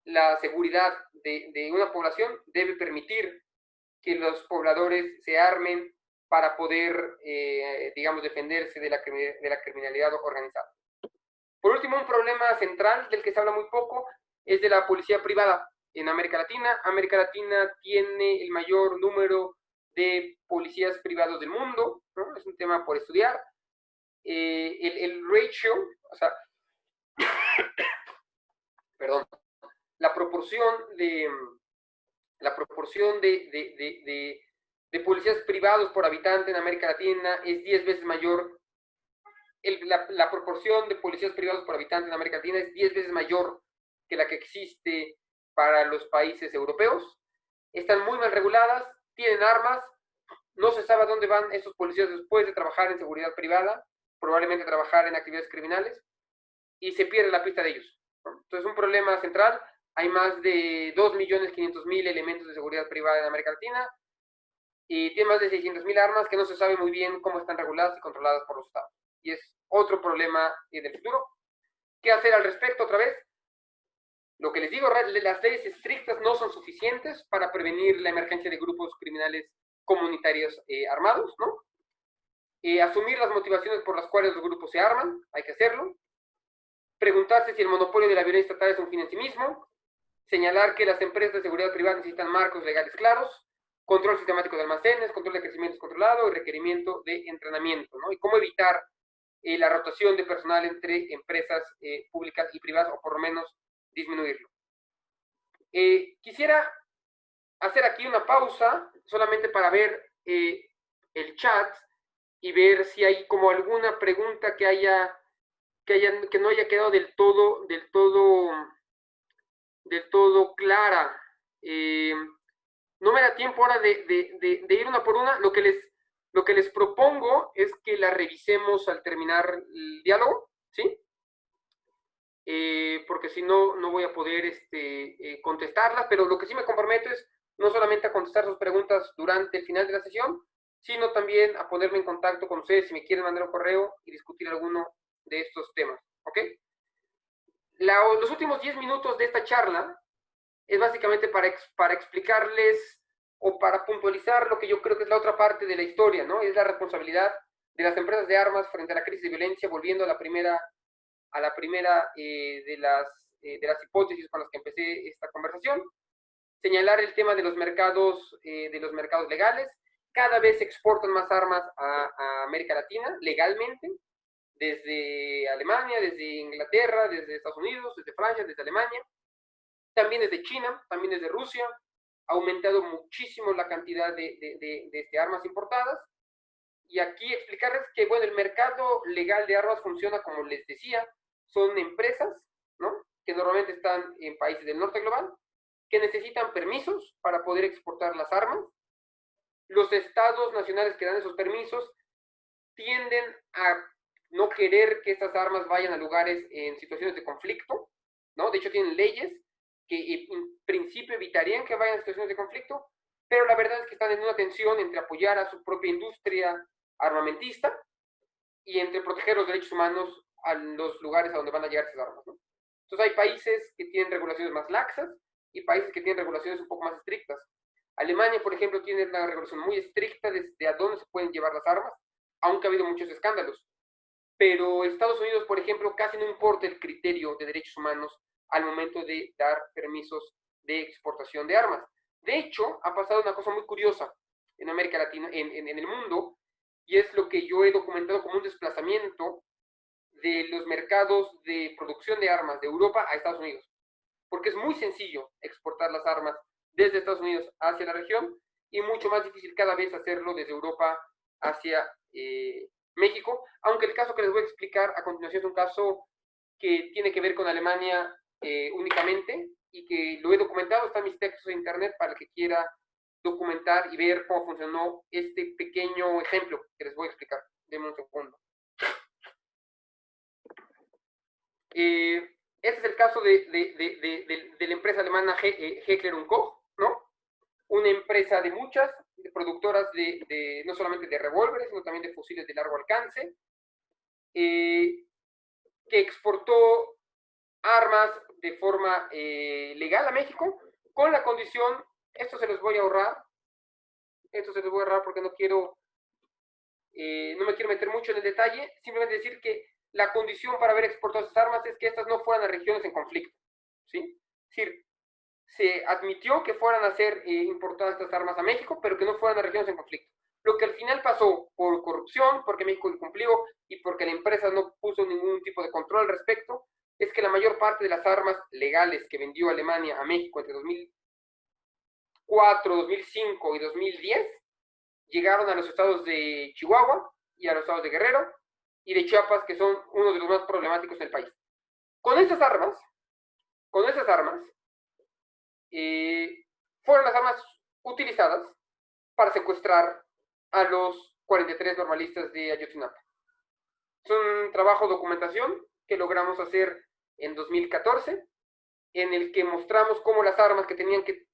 la seguridad de una población, debe permitir que los pobladores se armen para poder, digamos, defenderse de la criminalidad organizada. Por último, un problema central del que se habla muy poco es de la policía privada en América Latina. América Latina tiene el mayor número de policías privados del mundo, ¿no? Es un tema por estudiar. El ratio, o sea, perdón, la proporción de, la proporción de policías privados por habitante en América Latina es 10 veces mayor. La proporción de policías privados por habitante en América Latina es 10 veces mayor que la que existe para los países europeos. Están muy mal reguladas, tienen armas, no se sabe a dónde van esos policías después de trabajar en seguridad privada, probablemente trabajar en actividades criminales, y se pierde la pista de ellos, ¿no? Entonces, un problema central, hay más de 2.500.000 elementos de seguridad privada en América Latina, y tiene más de 600.000 armas que no se sabe muy bien cómo están reguladas y controladas por los estados. Y es otro problema del futuro. ¿Qué hacer al respecto otra vez? Lo que les digo, las leyes estrictas no son suficientes para prevenir la emergencia de grupos criminales comunitarios armados, ¿no? Asumir las motivaciones por las cuales los grupos se arman, hay que hacerlo. Preguntarse si el monopolio de la violencia estatal es un fin en sí mismo. Señalar que las empresas de seguridad privada necesitan marcos legales claros. Control sistemático de almacenes, control de crecimiento controlado y requerimiento de entrenamiento, ¿no? Y cómo evitar la rotación de personal entre empresas públicas y privadas, o por lo menos disminuirlo. Quisiera hacer aquí una pausa solamente para ver el chat y ver si hay como alguna pregunta que no haya quedado del todo clara. No me da tiempo ahora de ir una por una. Lo que les propongo es que la revisemos al terminar el diálogo, ¿sí? Porque si no, no voy a poder contestarlas, pero lo que sí me comprometo es no solamente a contestar sus preguntas durante el final de la sesión, sino también a ponerme en contacto con ustedes si me quieren mandar un correo y discutir alguno de estos temas, ¿ok? Los últimos 10 minutos de esta charla es básicamente para explicarles o para puntualizar lo que yo creo que es la otra parte de la historia, ¿no? Es la responsabilidad de las empresas de armas frente a la crisis de violencia, volviendo a la primera de las hipótesis con las que empecé esta conversación. Señalar el tema de los mercados legales. Cada vez se exportan más armas a América Latina legalmente, desde Alemania, desde Inglaterra, desde Estados Unidos, desde Francia, desde Alemania, también desde China, también desde Rusia. Ha aumentado muchísimo la cantidad de armas importadas. Y aquí explicarles que, bueno, el mercado legal de armas funciona como les decía, son empresas, ¿no?, que normalmente están en países del norte global, que necesitan permisos para poder exportar las armas. Los estados nacionales que dan esos permisos tienden a no querer que estas armas vayan a lugares en situaciones de conflicto, ¿no? De hecho, tienen leyes que en principio evitarían que vayan a situaciones de conflicto, pero la verdad es que están en una tensión entre apoyar a su propia industria armamentista y entre proteger los derechos humanos a los lugares a donde van a llegar esas armas, ¿no? Entonces hay países que tienen regulaciones más laxas y países que tienen regulaciones un poco más estrictas. Alemania, por ejemplo, tiene una regulación muy estricta desde a dónde se pueden llevar las armas, aunque ha habido muchos escándalos. Pero Estados Unidos, por ejemplo, casi no importa el criterio de derechos humanos al momento de dar permisos de exportación de armas. De hecho, ha pasado una cosa muy curiosa en América Latina, en el mundo, y es lo que yo he documentado como un desplazamiento de los mercados de producción de armas de Europa a Estados Unidos. porque es muy sencillo exportar las armas desde Estados Unidos hacia la región y mucho más difícil cada vez hacerlo desde Europa hacia México, aunque el caso que les voy a explicar a continuación es un caso que tiene que ver con Alemania únicamente y que lo he documentado, está en mis textos de internet para el que quiera documentar y ver cómo funcionó este pequeño ejemplo que les voy a explicar. Denme un segundo. Este es el caso de la empresa alemana Heckler & Koch, ¿no? Una empresa de muchas, productoras no solamente de revólveres, sino también de fusiles de largo alcance, que exportó armas de forma legal a México, con la condición, esto se los voy a ahorrar, porque no me quiero meter mucho en el detalle, simplemente decir que la condición para haber exportado esas armas es que estas no fueran a regiones en conflicto, ¿sí? Es decir, se admitió que fueran a ser importadas estas armas a México, pero que no fueran a regiones en conflicto. Lo que al final pasó por corrupción, porque México incumplió y porque la empresa no puso ningún tipo de control al respecto, es que la mayor parte de las armas legales que vendió Alemania a México entre 2004, 2005 y 2010 llegaron a los estados de Chihuahua y a los estados de Guerrero y de Chiapas, que son uno de los más problemáticos del país. Con esas armas, fueron las armas utilizadas para secuestrar a los 43 normalistas de Ayotzinapa. Es un trabajo de documentación que logramos hacer en 2014, en el que mostramos cómo las armas que tenían que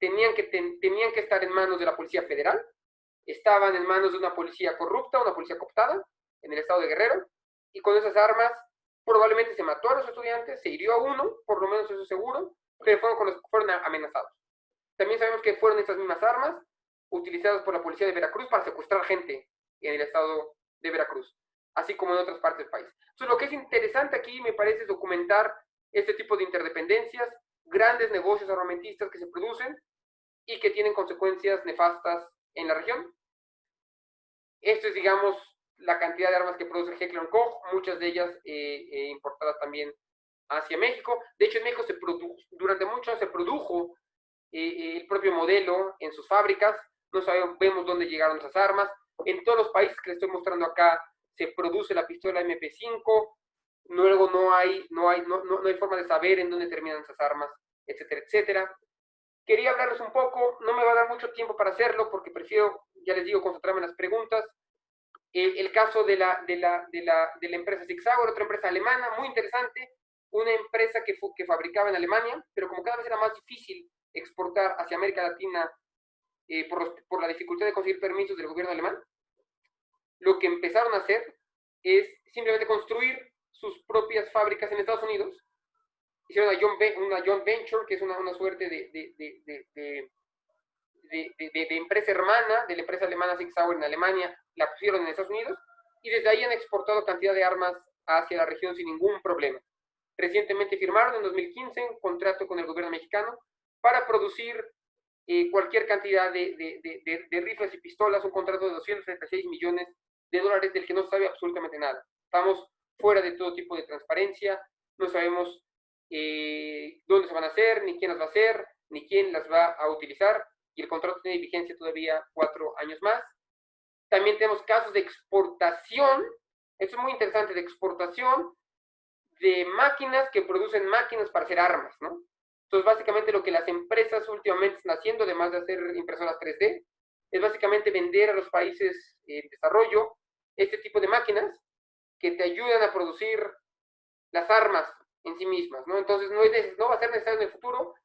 estar en manos de la Policía Federal estaban en manos de una policía corrupta, una policía cooptada, en el estado de Guerrero, y con esas armas probablemente se mató a los estudiantes, se hirió a uno, por lo menos eso es seguro, pero fueron con los que fueron amenazados. También sabemos que fueron estas mismas armas utilizadas por la policía de Veracruz para secuestrar gente en el estado de Veracruz, así como en otras partes del país. Entonces, lo que es interesante aquí, me parece, es documentar este tipo de interdependencias, grandes negocios armamentistas que se producen y que tienen consecuencias nefastas en la región. Esto es, digamos, la cantidad de armas que produce Heckler & Koch, muchas de ellas importadas también hacia México. De hecho, en México durante muchos años se produjo el propio modelo en sus fábricas. No sabemos dónde llegaron esas armas. En todos los países que les estoy mostrando acá se produce la pistola MP5. Luego no hay forma de saber en dónde terminan esas armas, etcétera, etcétera. Quería hablarles un poco, no me va a dar mucho tiempo para hacerlo porque prefiero, ya les digo, concentrarme en las preguntas. El caso de la empresa Sig Sauer, otra empresa alemana, muy interesante, una empresa que fabricaba en Alemania, pero como cada vez era más difícil exportar hacia América Latina por la dificultad de conseguir permisos del gobierno alemán, lo que empezaron a hacer es simplemente construir sus propias fábricas en Estados Unidos. Hicieron una joint venture, que es una suerte de empresa hermana de la empresa alemana Sig Sauer en Alemania, la pusieron en Estados Unidos y desde ahí han exportado cantidad de armas hacia la región sin ningún problema. Recientemente firmaron en 2015 un contrato con el gobierno mexicano para producir cualquier cantidad de rifles y pistolas, un contrato de 236 millones de dólares del que no se sabe absolutamente nada. Estamos fuera de todo tipo de transparencia, no sabemos dónde se van a hacer, ni quién las va a hacer, ni quién las va a utilizar, y el contrato tiene vigencia todavía 4 años más. También tenemos casos de exportación, esto es muy interesante, de exportación de máquinas que producen máquinas para hacer armas, ¿no? Entonces, básicamente lo que las empresas últimamente están haciendo, además de hacer impresoras 3D, es básicamente vender a los países en desarrollo este tipo de máquinas que te ayudan a producir las armas en sí mismas, ¿no? Entonces, no va a ser necesario en el futuro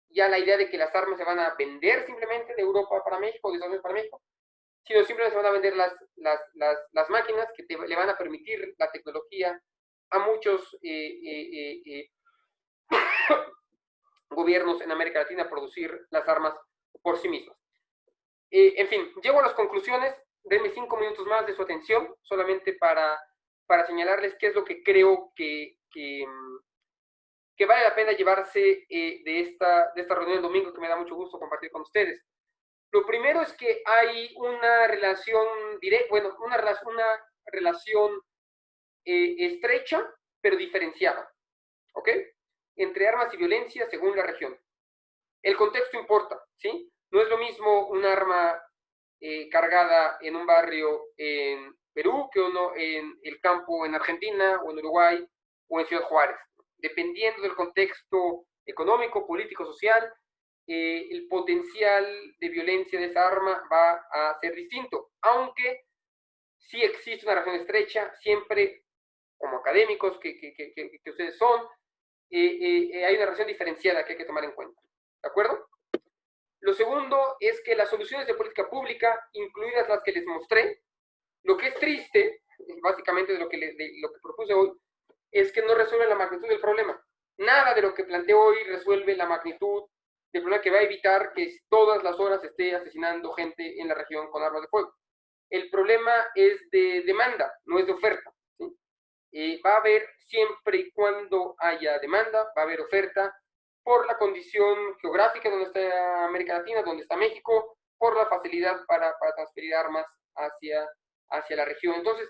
ya la idea de que las armas se van a vender simplemente de Europa para México, de Estados Unidos para México, sino simplemente se van a vender las máquinas que le van a permitir la tecnología a muchos gobiernos en América Latina producir las armas por sí mismas. En fin, llego a las conclusiones. Denme 5 minutos más de su atención, solamente para señalarles qué es lo que creo que vale la pena llevarse de esta reunión del domingo, que me da mucho gusto compartir con ustedes. Lo primero es que hay una relación directa, bueno, una relación estrecha, pero diferenciada, ¿ok? entre armas y violencia según la región. El contexto importa, ¿sí? No es lo mismo un arma cargada en un barrio en Perú que uno en el campo en Argentina o en Uruguay o en Ciudad Juárez. Dependiendo del contexto económico, político, social, el potencial de violencia de esa arma va a ser distinto, aunque sí existe una relación estrecha, siempre como académicos que ustedes son, hay una relación diferenciada que hay que tomar en cuenta. ¿De acuerdo? Lo segundo es que las soluciones de política pública, incluidas las que les mostré, lo que es triste, básicamente de lo que propuse hoy, es que no resuelve la magnitud del problema. Nada de lo que planteo hoy resuelve la magnitud del problema que va a evitar que todas las horas esté asesinando gente en la región con armas de fuego. El problema es de demanda, no es de oferta. ¿Sí? Va a haber, siempre y cuando haya demanda, va a haber oferta, por la condición geográfica donde está América Latina, donde está México, por la facilidad para transferir armas hacia la región. Entonces,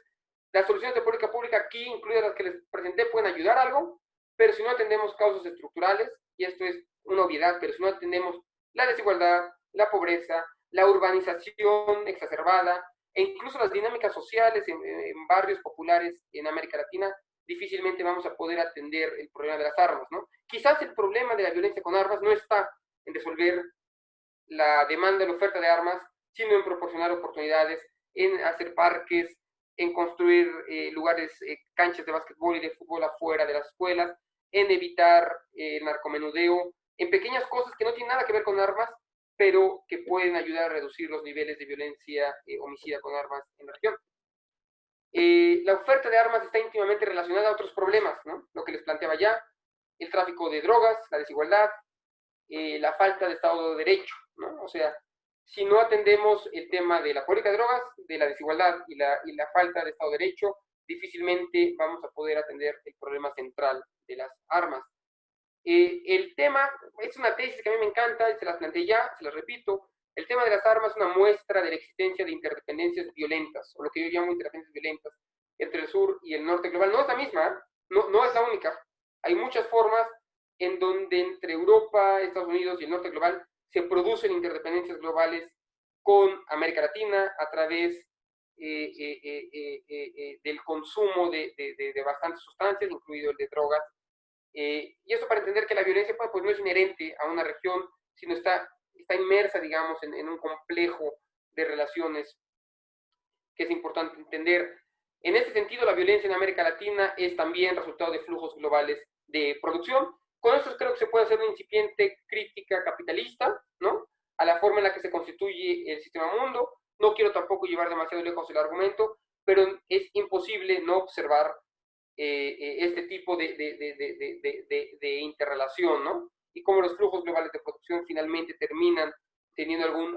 las soluciones de política pública aquí, incluidas las que les presenté, pueden ayudar algo, pero si no atendemos causas estructurales, y esto es una obviedad, pero si no atendemos la desigualdad, la pobreza, la urbanización exacerbada, e incluso las dinámicas sociales en barrios populares en América Latina, difícilmente vamos a poder atender el problema de las armas, ¿no? Quizás el problema de la violencia con armas no está en resolver la demanda y la oferta de armas, sino en proporcionar oportunidades, en hacer parques, en construir lugares, canchas de básquetbol y de fútbol afuera de las escuelas, en evitar el narcomenudeo, en pequeñas cosas que no tienen nada que ver con armas, pero que pueden ayudar a reducir los niveles de violencia homicida con armas en la región. La oferta de armas está íntimamente relacionada a otros problemas, ¿no? Lo que les planteaba ya, el tráfico de drogas, la desigualdad, la falta de Estado de Derecho, ¿no? O sea, si no atendemos el tema de la política de drogas, de la desigualdad y la falta de Estado de Derecho, difícilmente vamos a poder atender el problema central de las armas. El tema, es una tesis que a mí me encanta, y se las planteé ya, se las repito, el tema de las armas es una muestra de la existencia de interdependencias violentas, o lo que yo llamo interdependencias violentas, entre el sur y el norte global. No es la misma, no es la única. Hay muchas formas en donde entre Europa, Estados Unidos y el norte global se producen interdependencias globales con América Latina a través del consumo de bastantes sustancias, incluido el de drogas. Y eso para entender que la violencia pues no es inherente a una región, sino está inmersa, digamos, en un complejo de relaciones que es importante entender. En ese sentido, la violencia en América Latina es también resultado de flujos globales de producción. Con eso creo que se puede hacer una incipiente crítica capitalista, ¿no?, a la forma en la que se constituye el sistema mundo. No quiero tampoco llevar demasiado lejos el argumento, pero es imposible no observar este tipo de interrelación, ¿no? Y cómo los flujos globales de producción finalmente terminan teniendo algún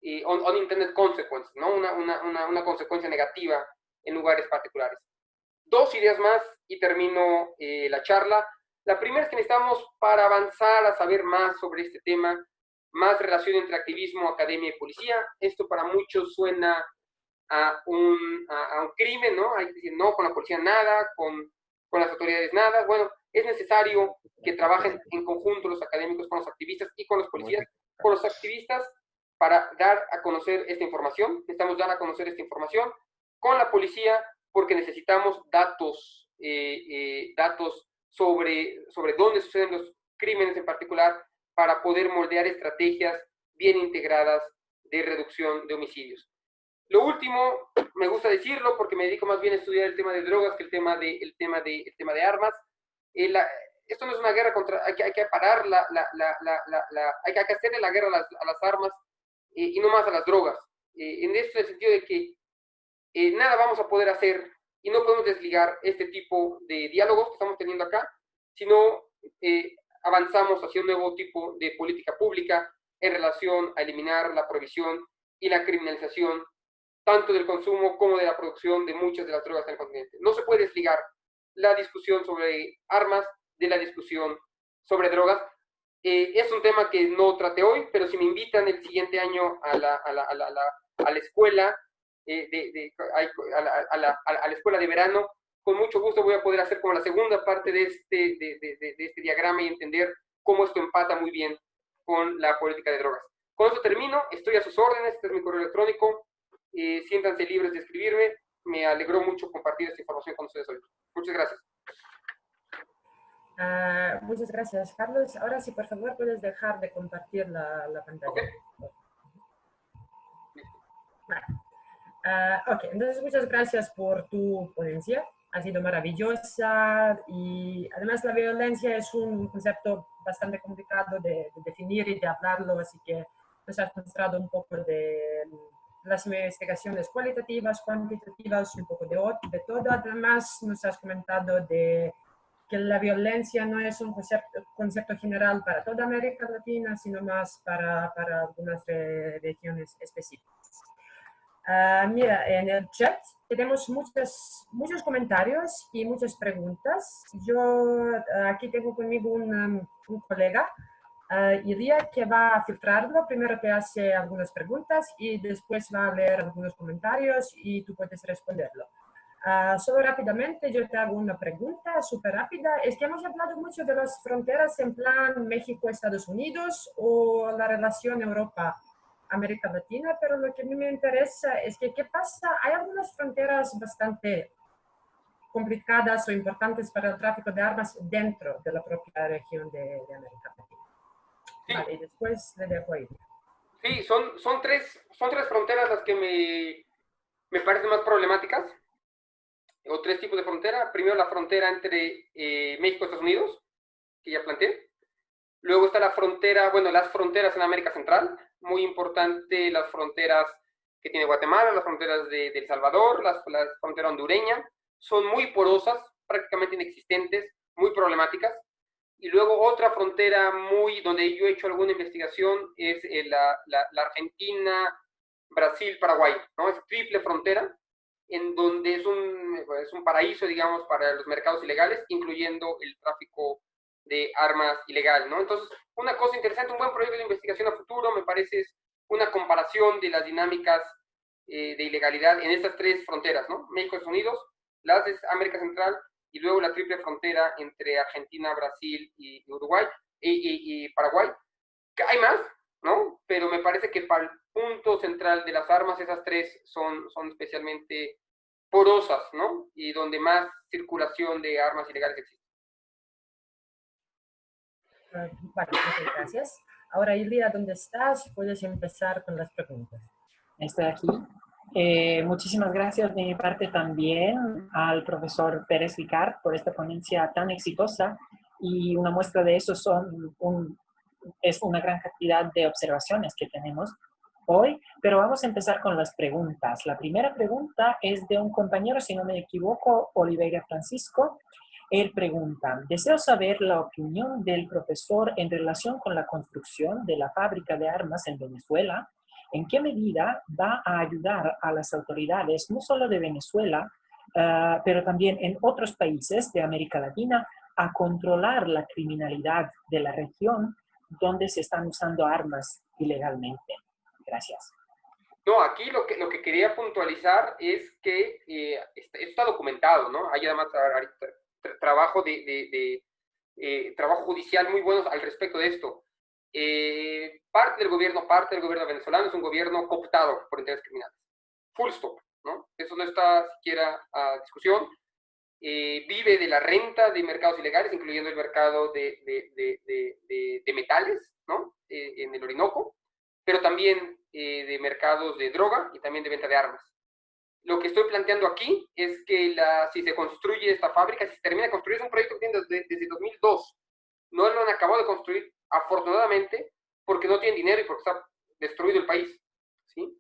unintended consequence, ¿no? Una consecuencia negativa en lugares particulares. Dos ideas más y termino la charla. La primera es que necesitamos, para avanzar a saber más sobre este tema, más relación entre activismo, academia y policía. Esto para muchos suena a un crimen, ¿no? Hay que decir, no, con la policía nada, con las autoridades nada. Bueno, es necesario que trabajen en conjunto los académicos con los activistas y con los policías, con los activistas, para dar a conocer esta información. Necesitamos dar a conocer esta información con la policía porque necesitamos datos, datos sobre dónde suceden los crímenes en particular para poder moldear estrategias bien integradas de reducción de homicidios. Lo último, me gusta decirlo porque me dedico más bien a estudiar el tema de drogas que el tema de armas. Esto no es una guerra contra, hay que parar hay que hacerle la guerra a las armas y no más a las drogas. En esto, en el sentido de que nada vamos a poder hacer y no podemos desligar este tipo de diálogos que estamos teniendo acá, sino avanzamos hacia un nuevo tipo de política pública en relación a eliminar la prohibición y la criminalización tanto del consumo como de la producción de muchas de las drogas en el continente. No se puede desligar la discusión sobre armas de la discusión sobre drogas. Es un tema que no traté hoy, pero si me invitan el siguiente año a la escuela, a la escuela de verano, con mucho gusto voy a poder hacer como la segunda parte de este diagrama y entender cómo esto empata muy bien con la política de drogas. Con eso termino, estoy a sus órdenes, este es mi correo electrónico, siéntanse libres de escribirme, me alegró mucho compartir esta información con ustedes hoy. Muchas gracias. Muchas gracias, Carlos. Ahora sí, por favor, puedes dejar de compartir la pantalla. Okay. Vale. Ok, entonces muchas gracias por tu ponencia. Ha sido maravillosa y además la violencia es un concepto bastante complicado de definir y de hablarlo, así que nos has mostrado un poco de las investigaciones cualitativas, cuantitativas, un poco de todo. Además nos has comentado de que la violencia no es un concepto general para toda América Latina, sino más para algunas regiones específicas. Mira, en el chat tenemos muchos comentarios y muchas preguntas. Yo aquí tengo conmigo un colega, Ilia, que va a filtrarlo. Primero te hace algunas preguntas y después va a leer algunos comentarios y tú puedes responderlo. Solo rápidamente yo te hago una pregunta súper rápida. Es que hemos hablado mucho de las fronteras en plan México-Estados Unidos o la relación Europa-América Latina, pero lo que a mí me interesa es que, ¿qué pasa? Hay algunas fronteras bastante complicadas o importantes para el tráfico de armas dentro de la propia región de América Latina. Sí. Vale, y después le dejo ahí. Sí, son tres fronteras las que me parecen más problemáticas, o tres tipos de frontera. Primero, la frontera entre México y Estados Unidos, que ya planteé. Luego está la frontera, bueno, las fronteras en América Central, muy importante las fronteras que tiene Guatemala, las fronteras de El Salvador, la frontera hondureña, son muy porosas, prácticamente inexistentes, muy problemáticas. Y luego otra frontera donde yo he hecho alguna investigación es la Argentina, Brasil, Paraguay, ¿no? Es triple frontera, en donde es un paraíso, digamos, para los mercados ilegales, incluyendo el tráfico de armas ilegal, ¿no? Entonces, una cosa interesante, un buen proyecto de investigación a futuro, me parece, es una comparación de las dinámicas de ilegalidad en estas tres fronteras, ¿no? México, Estados Unidos, las de América Central, y luego la triple frontera entre Argentina, Brasil y Uruguay, y Paraguay. Hay más, ¿no? Pero me parece que para el punto central de las armas, esas tres son especialmente porosas, ¿no? Y donde más circulación de armas ilegales existe. Vale, muchas gracias. Ahora, Ilia, ¿dónde estás? Puedes empezar con las preguntas. Estoy aquí. Muchísimas gracias de mi parte también al profesor Pérez Ricard por esta ponencia tan exitosa, y una muestra de eso es una gran cantidad de observaciones que tenemos hoy, pero vamos a empezar con las preguntas. La primera pregunta es de un compañero, si no me equivoco, Oliveira Francisco. Él pregunta: deseo saber la opinión del profesor en relación con la construcción de la fábrica de armas en Venezuela. ¿En qué medida va a ayudar a las autoridades, no solo de Venezuela, pero también en otros países de América Latina, a controlar la criminalidad de la región donde se están usando armas ilegalmente? Gracias. No, aquí lo que quería puntualizar es que esto está documentado, ¿no? Hay además trabajo trabajo judicial muy bueno al respecto de esto. Parte del gobierno venezolano es un gobierno cooptado por intereses criminales. Full stop, ¿no? Eso no está siquiera a discusión. Vive de la renta de mercados ilegales, incluyendo el mercado de metales, ¿no? En el Orinoco, pero también de mercados de droga y también de venta de armas. Lo que estoy planteando aquí es que si se construye esta fábrica, si se termina de construir, es un proyecto que tiene desde 2002. No lo han acabado de construir, afortunadamente, porque no tienen dinero y porque está destruido el país, ¿sí?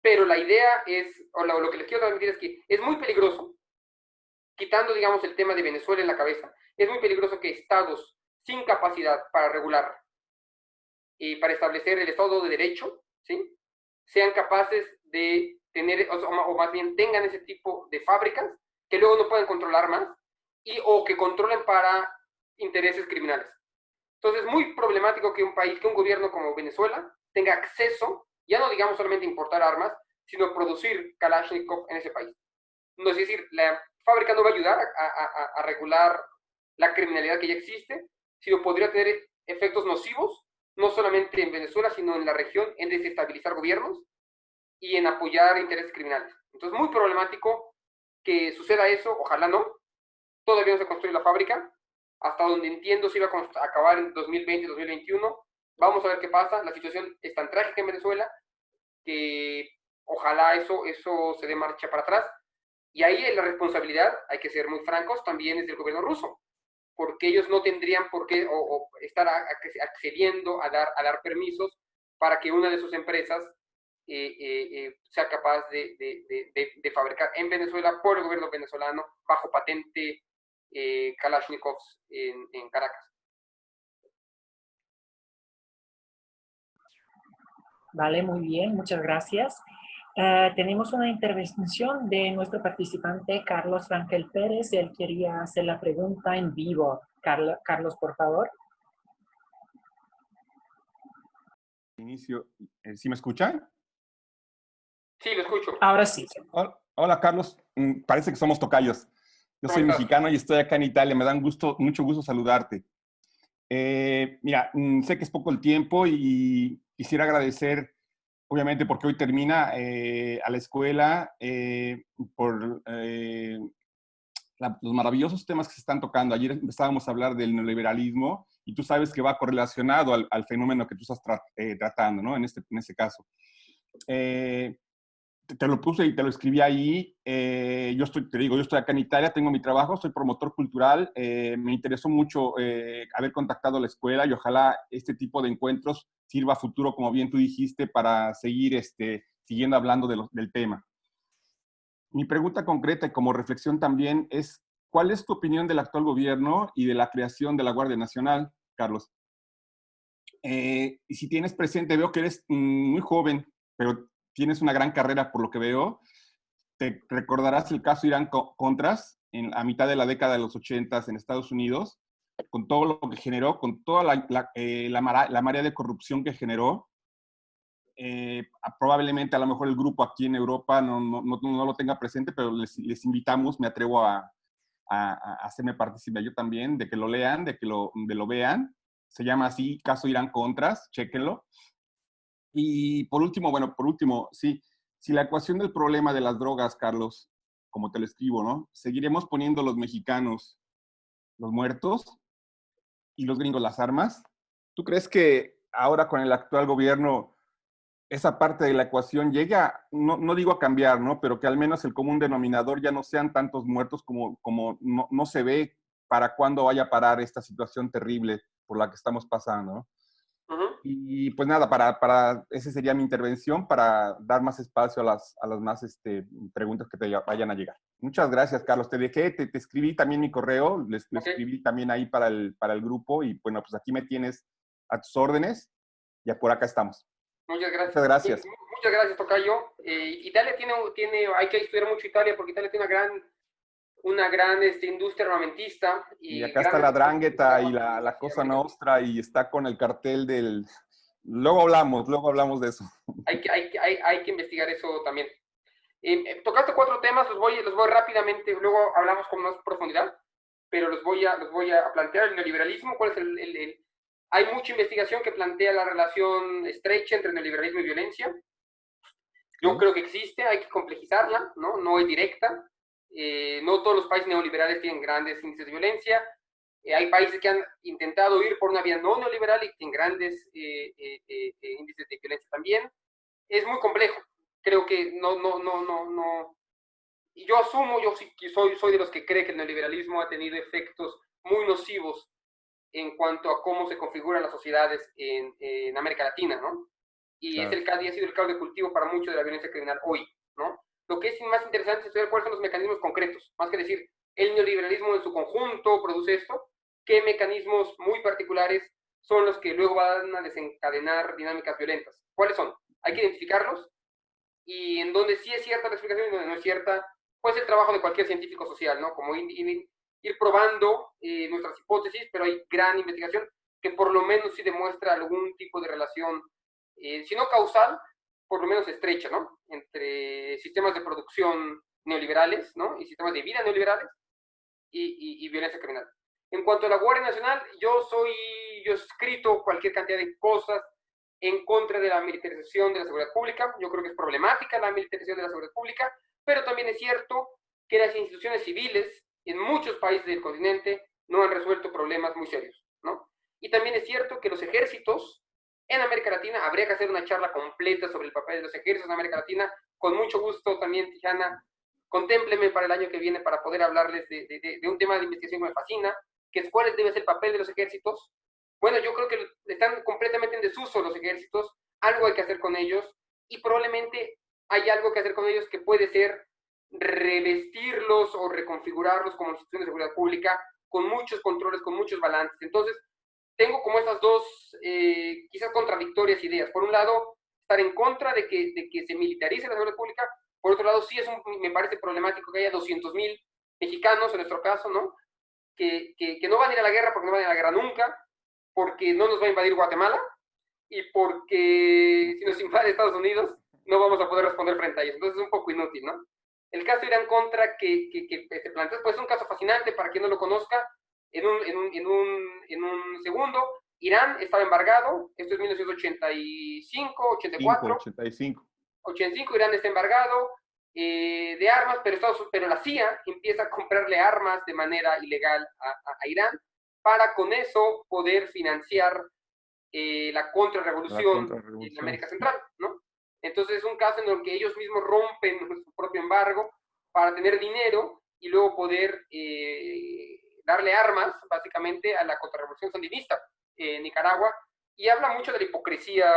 Pero la idea es, o lo que les quiero transmitir es que es muy peligroso, quitando, digamos, el tema de Venezuela en la cabeza, es muy peligroso que estados sin capacidad para regular y para establecer el Estado de Derecho, ¿sí?, sean capaces de tener, o más bien tengan ese tipo de fábricas que luego no pueden controlar más o que controlen para intereses criminales. Entonces, es muy problemático que un gobierno como Venezuela tenga acceso, ya no digamos solamente importar armas, sino producir Kalashnikov en ese país. No, es decir, fábrica no va a ayudar a regular la criminalidad que ya existe, sino podría tener efectos nocivos, no solamente en Venezuela, sino en la región, en desestabilizar gobiernos y en apoyar intereses criminales. Entonces, muy problemático que suceda eso, ojalá no. Todavía no se construye la fábrica, hasta donde entiendo se iba a acabar en 2020, 2021. Vamos a ver qué pasa. La situación es tan trágica en Venezuela que ojalá eso se dé marcha para atrás. Y ahí la responsabilidad, hay que ser muy francos, también es del gobierno ruso, porque ellos no tendrían por qué o estar accediendo a dar permisos para que una de sus empresas sea capaz de fabricar en Venezuela por el gobierno venezolano bajo patente Kalashnikovs en Caracas. Vale, muy bien, muchas gracias. Tenemos una intervención de nuestro participante Carlos Rangel Pérez. Él quería hacer la pregunta en vivo. Carlos, por favor. Inicio. ¿Sí me escuchan? Sí, lo escucho. Ahora sí. Hola, Carlos. Parece que somos tocayos. Yo soy mexicano y estoy acá en Italia. Me da mucho gusto saludarte. Mira, sé que es poco el tiempo y quisiera agradecer, obviamente, porque hoy termina a la escuela por los maravillosos temas que se están tocando. Ayer empezábamos a hablar del neoliberalismo y tú sabes que va correlacionado al fenómeno que tú estás tratando, ¿no? En este caso. Te lo puse y te lo escribí ahí. Yo estoy acá en Italia, tengo mi trabajo, soy promotor cultural. Me interesó mucho haber contactado a la escuela y ojalá este tipo de encuentros sirva a futuro, como bien tú dijiste, para seguir siguiendo hablando del tema. Mi pregunta concreta y como reflexión también es, ¿cuál es tu opinión del actual gobierno y de la creación de la Guardia Nacional, Carlos? Y si tienes presente, veo que eres muy joven, pero tienes una gran carrera por lo que veo. Te recordarás el caso Irán-Contras a mitad de la década de los 80 en Estados Unidos, con todo lo que generó, con toda la marea de corrupción que generó. Probablemente a lo mejor el grupo aquí en Europa no lo tenga presente, pero les invitamos, me atrevo a hacerme partícipe yo también, de que lo lean, de que lo vean. Se llama así, Caso Irán-Contras, chéquenlo. Y por último, sí, si la ecuación del problema de las drogas, Carlos, como te lo escribo, ¿no? Seguiremos poniendo los mexicanos los muertos y los gringos las armas. ¿Tú crees que ahora con el actual gobierno esa parte de la ecuación llega, no digo a cambiar, ¿no? Pero que al menos el común denominador ya no sean tantos muertos como no se ve para cuándo vaya a parar esta situación terrible por la que estamos pasando, ¿no? Y pues nada, esa sería mi intervención para dar más espacio a las más preguntas que te vayan a llegar. Muchas gracias, Carlos. Te escribí también mi correo, les escribí también ahí para el grupo y bueno, pues aquí me tienes a tus órdenes y por acá estamos. Muchas gracias. Muchas gracias. Muchas gracias, tocayo. Italia hay que estudiar mucho Italia porque Italia tiene una gran industria armamentista. Y acá está la Drangheta y la Cosa Nostra y está con el cartel del... Luego hablamos de eso. Hay que investigar eso también. Tocaste 4 temas, los voy rápidamente, luego hablamos con más profundidad, pero los voy a plantear. El neoliberalismo, ¿cuál es hay mucha investigación que plantea la relación estrecha entre neoliberalismo y violencia. Yo creo que existe, hay que complejizarla, no es directa. No todos los países neoliberales tienen grandes índices de violencia. Hay países que han intentado ir por una vía no neoliberal y tienen grandes índices de violencia también. Es muy complejo. Creo que no. Y yo asumo, yo sí soy de los que cree que el neoliberalismo ha tenido efectos muy nocivos en cuanto a cómo se configuran las sociedades en América Latina, ¿no? Y claro, ha sido el caldo de cultivo para mucho de la violencia criminal hoy, ¿no? Lo que es más interesante es estudiar cuáles son los mecanismos concretos, más que decir, el neoliberalismo en su conjunto produce esto, qué mecanismos muy particulares son los que luego van a desencadenar dinámicas violentas. ¿Cuáles son? Hay que identificarlos, y en donde sí es cierta la explicación y donde no es cierta, pues el trabajo de cualquier científico social, ¿no? Como ir probando nuestras hipótesis, pero hay gran investigación que por lo menos sí demuestra algún tipo de relación, si no causal, por lo menos estrecha, ¿no? Entre sistemas de producción neoliberales, ¿no? Y sistemas de vida neoliberales y violencia criminal. En cuanto a la Guardia Nacional, yo he escrito cualquier cantidad de cosas en contra de la militarización de la seguridad pública. Yo creo que es problemática la militarización de la seguridad pública, pero también es cierto que las instituciones civiles en muchos países del continente no han resuelto problemas muy serios, ¿no? Y también es cierto que los ejércitos en América Latina, habría que hacer una charla completa sobre el papel de los ejércitos en América Latina. Con mucho gusto también, Tijana, contémpleme para el año que viene para poder hablarles de un tema de investigación que me fascina, que es cuál debe ser el papel de los ejércitos. Bueno, yo creo que están completamente en desuso los ejércitos, algo hay que hacer con ellos, y probablemente hay algo que hacer con ellos que puede ser revestirlos o reconfigurarlos como instituciones de seguridad pública, con muchos controles, con muchos balances. Entonces, tengo como estas dos, quizás contradictorias ideas. Por un lado, estar en contra de que se militarice la seguridad pública. Por otro lado, sí me parece problemático que haya 200,000 mexicanos, en nuestro caso, ¿no? Que no van a ir a la guerra porque no van a ir a la guerra nunca, porque no nos va a invadir Guatemala y porque si nos invade Estados Unidos no vamos a poder responder frente a ellos. Entonces es un poco inútil, ¿no? El caso de Irán Contra que te planteas, pues es un caso fascinante para quien no lo conozca. En un segundo, Irán estaba embargado, esto es 1985, 84. 85, Irán está embargado de armas, pero la CIA empieza a comprarle armas de manera ilegal a Irán para con eso poder financiar la contrarrevolución en América Central, ¿no? Entonces es un caso en el que ellos mismos rompen su propio embargo para tener dinero y luego poder darle armas, básicamente, a la contrarrevolución sandinista en Nicaragua, y habla mucho de la hipocresía,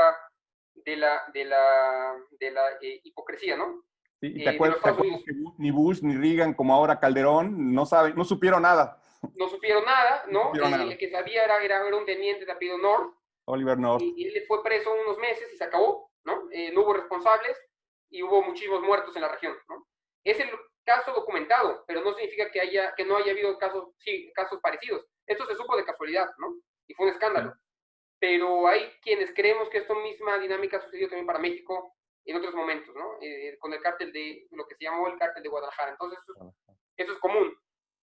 de la hipocresía, ¿no? Sí, ¿te acuerdas que ni Bush ni Reagan, como ahora Calderón, no supieron nada? No supieron nada, ¿no? El que sabía era un teniente de apellido North. Oliver North. Y él fue preso unos meses y se acabó, ¿no? No hubo responsables y hubo muchísimos muertos en la región, ¿no? Es el caso documentado, pero no significa que no haya habido casos parecidos. Esto se supo de casualidad, ¿no? Y fue un escándalo. Sí. Pero hay quienes creemos que esta misma dinámica ha sucedido también para México en otros momentos, ¿no? Con el cártel de, lo que se llamó el cártel de Guadalajara. Entonces, eso es común.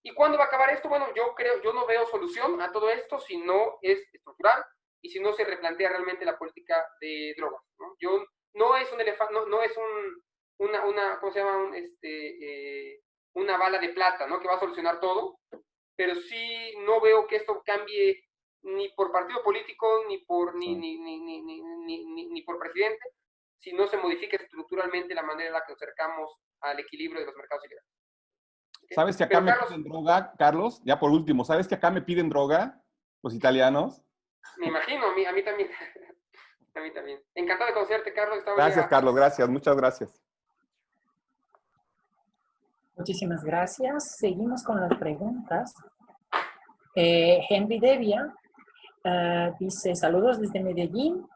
¿Y cuándo va a acabar esto? Bueno, yo no veo solución a todo esto si no es estructural y si no se replantea realmente la política de drogas, ¿no? No es un elefante, no es ¿cómo se llama? Una bala de plata, ¿no? Que va a solucionar todo, pero sí no veo que esto cambie ni por partido político, ni por presidente, si no se modifica estructuralmente la manera en la que nos acercamos al equilibrio de los mercados liberales. ¿Okay? ¿Sabes que acá me piden droga, Carlos? Ya por último, ¿sabes que acá me piden droga los italianos? Me imagino, a mí también. A mí también. Encantado de conocerte, Carlos. Gracias, Carlos, gracias. Muchas gracias. Muchísimas gracias. Seguimos con las preguntas. Henry Devia dice, saludos desde Medellín.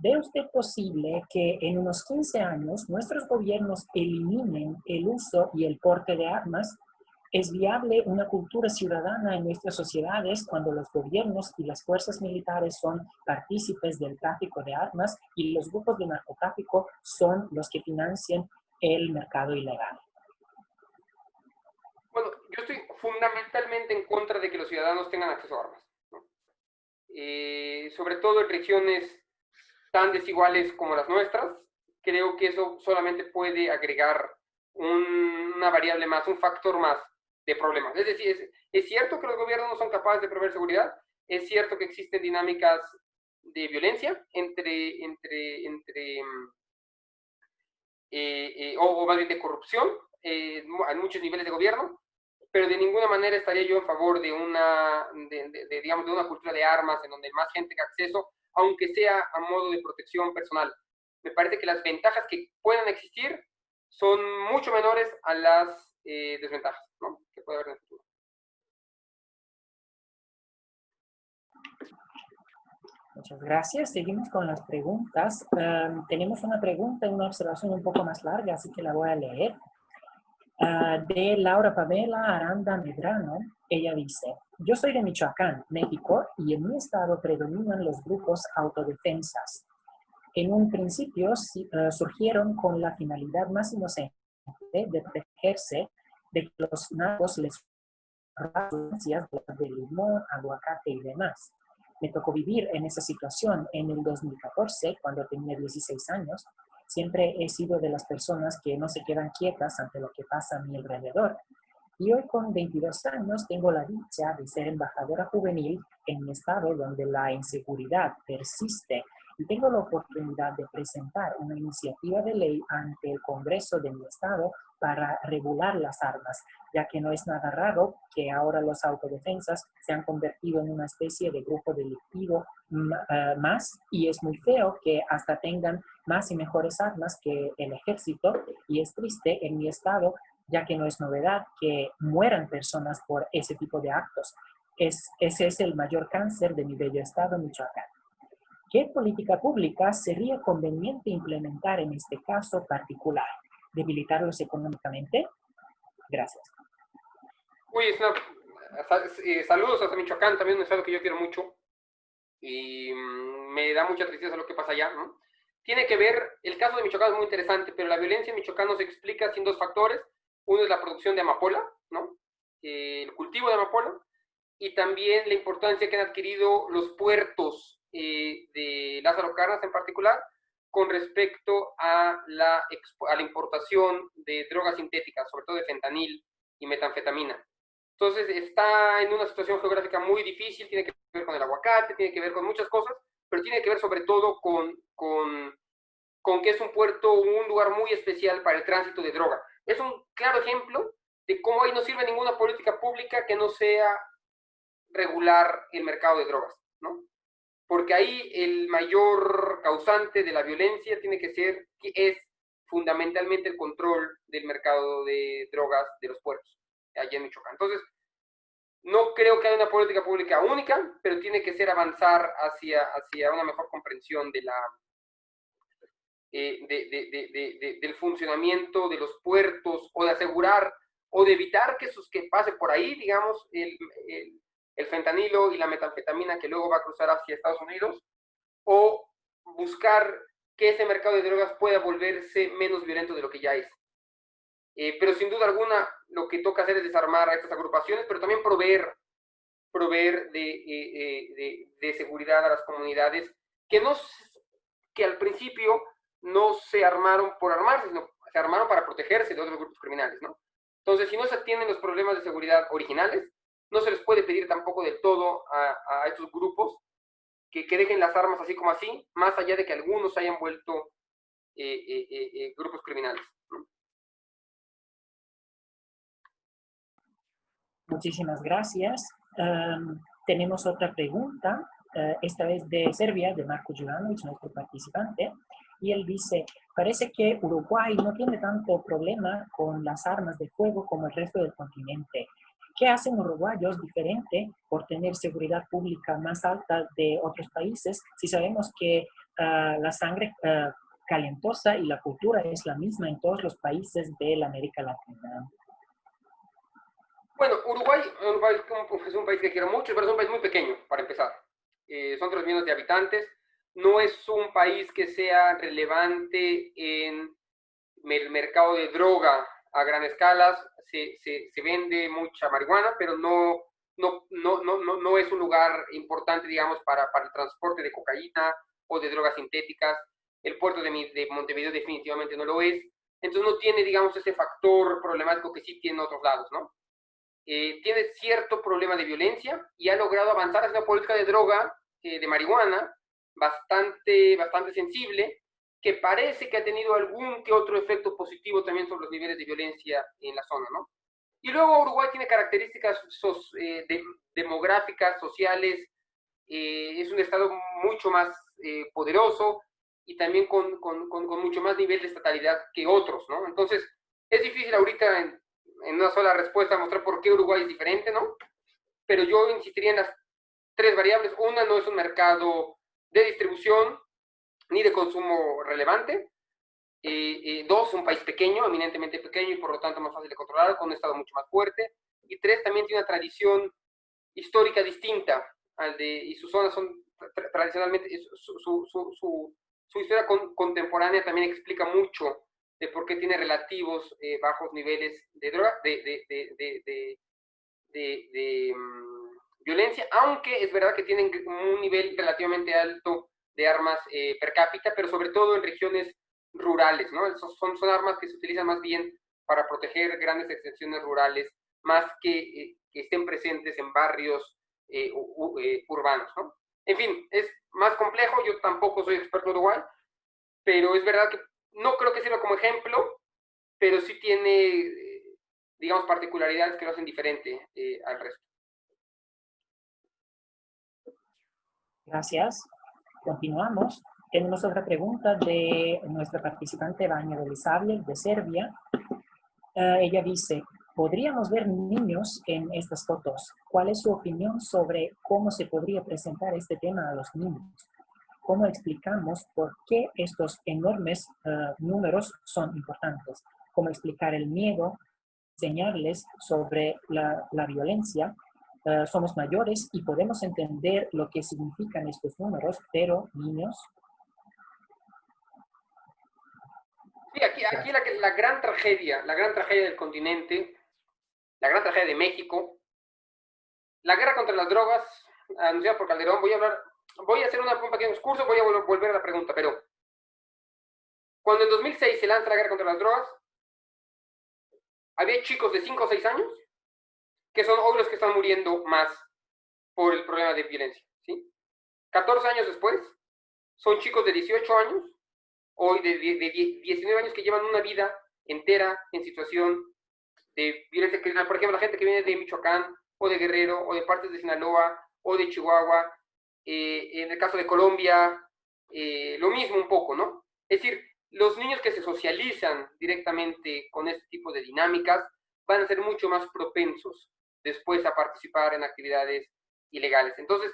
¿Ve usted posible que en unos 15 años nuestros gobiernos eliminen el uso y el porte de armas? ¿Es viable una cultura ciudadana en nuestras sociedades cuando los gobiernos y las fuerzas militares son partícipes del tráfico de armas y los grupos de narcotráfico son los que financian el mercado ilegal? Bueno, yo estoy fundamentalmente en contra de que los ciudadanos tengan acceso a armas, ¿no? Sobre todo en regiones tan desiguales como las nuestras. Creo que eso solamente puede agregar una variable más, un factor más de problemas. Es decir, es cierto que los gobiernos no son capaces de proveer seguridad, es cierto que existen dinámicas de violencia o más bien de corrupción a muchos niveles de gobierno, pero de ninguna manera estaría yo en favor de una cultura de armas en donde más gente tenga acceso, aunque sea a modo de protección personal. Me parece que las ventajas que puedan existir son mucho menores a las desventajas, ¿no?, que puede haber en el futuro. Muchas gracias. Seguimos con las preguntas. Tenemos una pregunta y una observación un poco más larga, así que la voy a leer. De Laura Pamela Aranda Medrano. Ella dice, yo soy de Michoacán, México, y en mi estado predominan los grupos autodefensas. En un principio surgieron con la finalidad más inocente de protegerse de que los narcos les roban de limón, aguacate y demás. Me tocó vivir en esa situación en el 2014, cuando tenía 16 años. Siempre he sido de las personas que no se quedan quietas ante lo que pasa a mi alrededor. Y hoy con 22 años tengo la dicha de ser embajadora juvenil en mi estado donde la inseguridad persiste y tengo la oportunidad de presentar una iniciativa de ley ante el Congreso de mi estado para regular las armas, ya que no es nada raro que ahora los autodefensas se han convertido en una especie de grupo delictivo más, y es muy feo que hasta tengan más y mejores armas que el ejército, y es triste en mi estado, ya que no es novedad que mueran personas por ese tipo de actos. Ese es el mayor cáncer de mi bello estado, Michoacán. ¿Qué política pública sería conveniente implementar en este caso particular? ¿Debilitarlos económicamente? Gracias. Uy, saludos hasta Michoacán, también un estado que yo quiero mucho. Y me da mucha tristeza lo que pasa allá, ¿no? Tiene que ver, el caso de Michoacán es muy interesante, pero la violencia en Michoacán nos explica sin dos factores. Uno es la producción de amapola, ¿no? El cultivo de amapola, y también la importancia que han adquirido los puertos de Lázaro Cárdenas en particular con respecto a la importación de drogas sintéticas, sobre todo de fentanil y metanfetamina. Entonces está en una situación geográfica muy difícil, tiene que ver con el aguacate, tiene que ver con muchas cosas, pero tiene que ver sobre todo con que es un puerto, un lugar muy especial para el tránsito de droga. Es un claro ejemplo de cómo ahí no sirve ninguna política pública que no sea regular el mercado de drogas, ¿no? Porque ahí el mayor causante de la violencia es fundamentalmente el control del mercado de drogas de los puertos, allá en Michoacán. Entonces, no creo que haya una política pública única, pero tiene que ser avanzar hacia una mejor comprensión de del funcionamiento de los puertos, o de asegurar, o de evitar que pase por ahí, digamos, el fentanilo y la metanfetamina que luego va a cruzar hacia Estados Unidos, o buscar que ese mercado de drogas pueda volverse menos violento de lo que ya es. Pero sin duda alguna lo que toca hacer es desarmar a estas agrupaciones, pero también proveer de seguridad a las comunidades que al principio no se armaron por armarse, sino se armaron para protegerse de otros grupos criminales, ¿no? Entonces, si no se atienden los problemas de seguridad originales, no se les puede pedir tampoco del todo a estos grupos que dejen las armas así como así, más allá de que algunos hayan vuelto grupos criminales, ¿no? Muchísimas gracias. Tenemos otra pregunta, esta vez de Serbia, de Marko Juranovic, nuestro participante, y él dice, parece que Uruguay no tiene tanto problema con las armas de fuego como el resto del continente. ¿Qué hacen uruguayos diferente por tener seguridad pública más alta de otros países si sabemos que la sangre calentosa y la cultura es la misma en todos los países de la América Latina? Bueno, Uruguay es un país que quiero mucho, pero es un país muy pequeño, para empezar. Son 3 millones de habitantes. No es un país que sea relevante en el mercado de droga a gran escala. Se vende mucha marihuana, pero no es un lugar importante, digamos, para el transporte de cocaína o de drogas sintéticas. El puerto de Montevideo definitivamente no lo es. Entonces no tiene, digamos, ese factor problemático que sí tiene otros lados, ¿no? Tiene cierto problema de violencia y ha logrado avanzar hacia una política de droga, de marihuana, bastante sensible, que parece que ha tenido algún que otro efecto positivo también sobre los niveles de violencia en la zona, ¿no? Y luego Uruguay tiene características demográficas, sociales, es un estado mucho más poderoso y también con mucho más nivel de estatalidad que otros, ¿no? Entonces, es difícil ahorita en una sola respuesta mostrar por qué Uruguay es diferente, ¿no? Pero yo insistiría en las 3 variables. Una, no es un mercado de distribución ni de consumo relevante. 2, un país pequeño, eminentemente pequeño y por lo tanto más fácil de controlar, con un estado mucho más fuerte. Y 3, también tiene una tradición histórica distinta y sus zonas son tradicionalmente, su historia contemporánea también explica mucho de por qué tiene relativos bajos niveles de droga, violencia, aunque es verdad que tienen un nivel relativamente alto de armas per cápita, pero sobre todo en regiones rurales, ¿no? Son armas que se utilizan más bien para proteger grandes extensiones rurales, más que estén presentes en barrios urbanos, ¿no? En fin, es más complejo, yo tampoco soy experto en Uruguay, pero es verdad que no creo que sirva como ejemplo, pero sí tiene, digamos, particularidades que lo hacen diferente al resto. Gracias. Continuamos. Tenemos otra pregunta de nuestra participante Vanja Velisavljević de Serbia. Ella dice, ¿podríamos ver niños en estas fotos? ¿Cuál es su opinión sobre cómo se podría presentar este tema a los niños? ¿Cómo explicamos por qué estos enormes números son importantes? ¿Cómo explicar el miedo? Enseñarles sobre la violencia. Somos mayores y podemos entender lo que significan estos números, pero niños... Sí, aquí la gran tragedia del continente, la gran tragedia de México, la guerra contra las drogas, anunciada por Calderón. Voy a hacer un pequeño discurso, voy a volver a la pregunta, pero cuando en 2006 se lanza la guerra contra las drogas, había chicos de 5 o 6 años que son hoy los que están muriendo más por el problema de violencia, ¿sí? 14 años después, son chicos de 18 años, hoy de 19 años, que llevan una vida entera en situación de violencia criminal. Por ejemplo, la gente que viene de Michoacán, o de Guerrero, o de partes de Sinaloa, o de Chihuahua, en el caso de Colombia, lo mismo un poco, ¿no? Es decir, los niños que se socializan directamente con este tipo de dinámicas van a ser mucho más propensos después a participar en actividades ilegales. Entonces,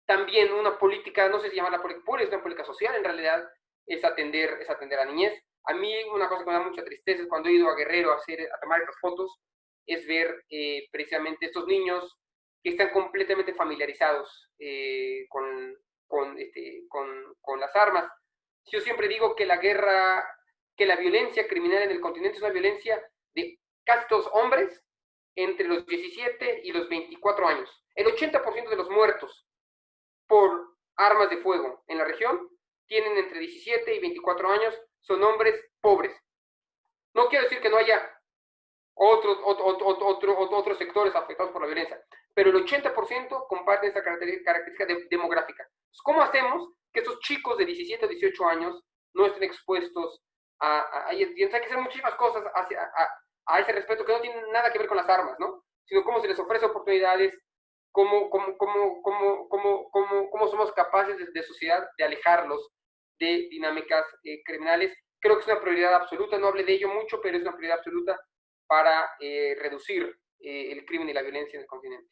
también una política, no sé si llamarla política pública, es una política social en realidad, es atender a niñez. A mí una cosa que me da mucha tristeza es cuando he ido a Guerrero a tomar estas fotos, es ver precisamente estos niños que están completamente familiarizados con las armas. Yo siempre digo que la violencia criminal en el continente es una violencia de casi todos hombres entre los 17 y los 24 años. El 80% de los muertos por armas de fuego en la región tienen entre 17 y 24 años, son hombres pobres. No quiero decir que no haya otros sectores afectados por la violencia, pero el 80% comparten esta característica demográfica. Entonces, ¿cómo hacemos que estos chicos de 17 o 18 años no estén expuestos hay que hacer muchísimas cosas a ese respecto que no tienen nada que ver con las armas, ¿no? Sino cómo se les ofrece oportunidades, cómo somos capaces de sociedad de alejarlos de dinámicas criminales. Creo que es una prioridad absoluta, no hablé de ello mucho, pero es una prioridad absoluta para reducir el crimen y la violencia en el continente.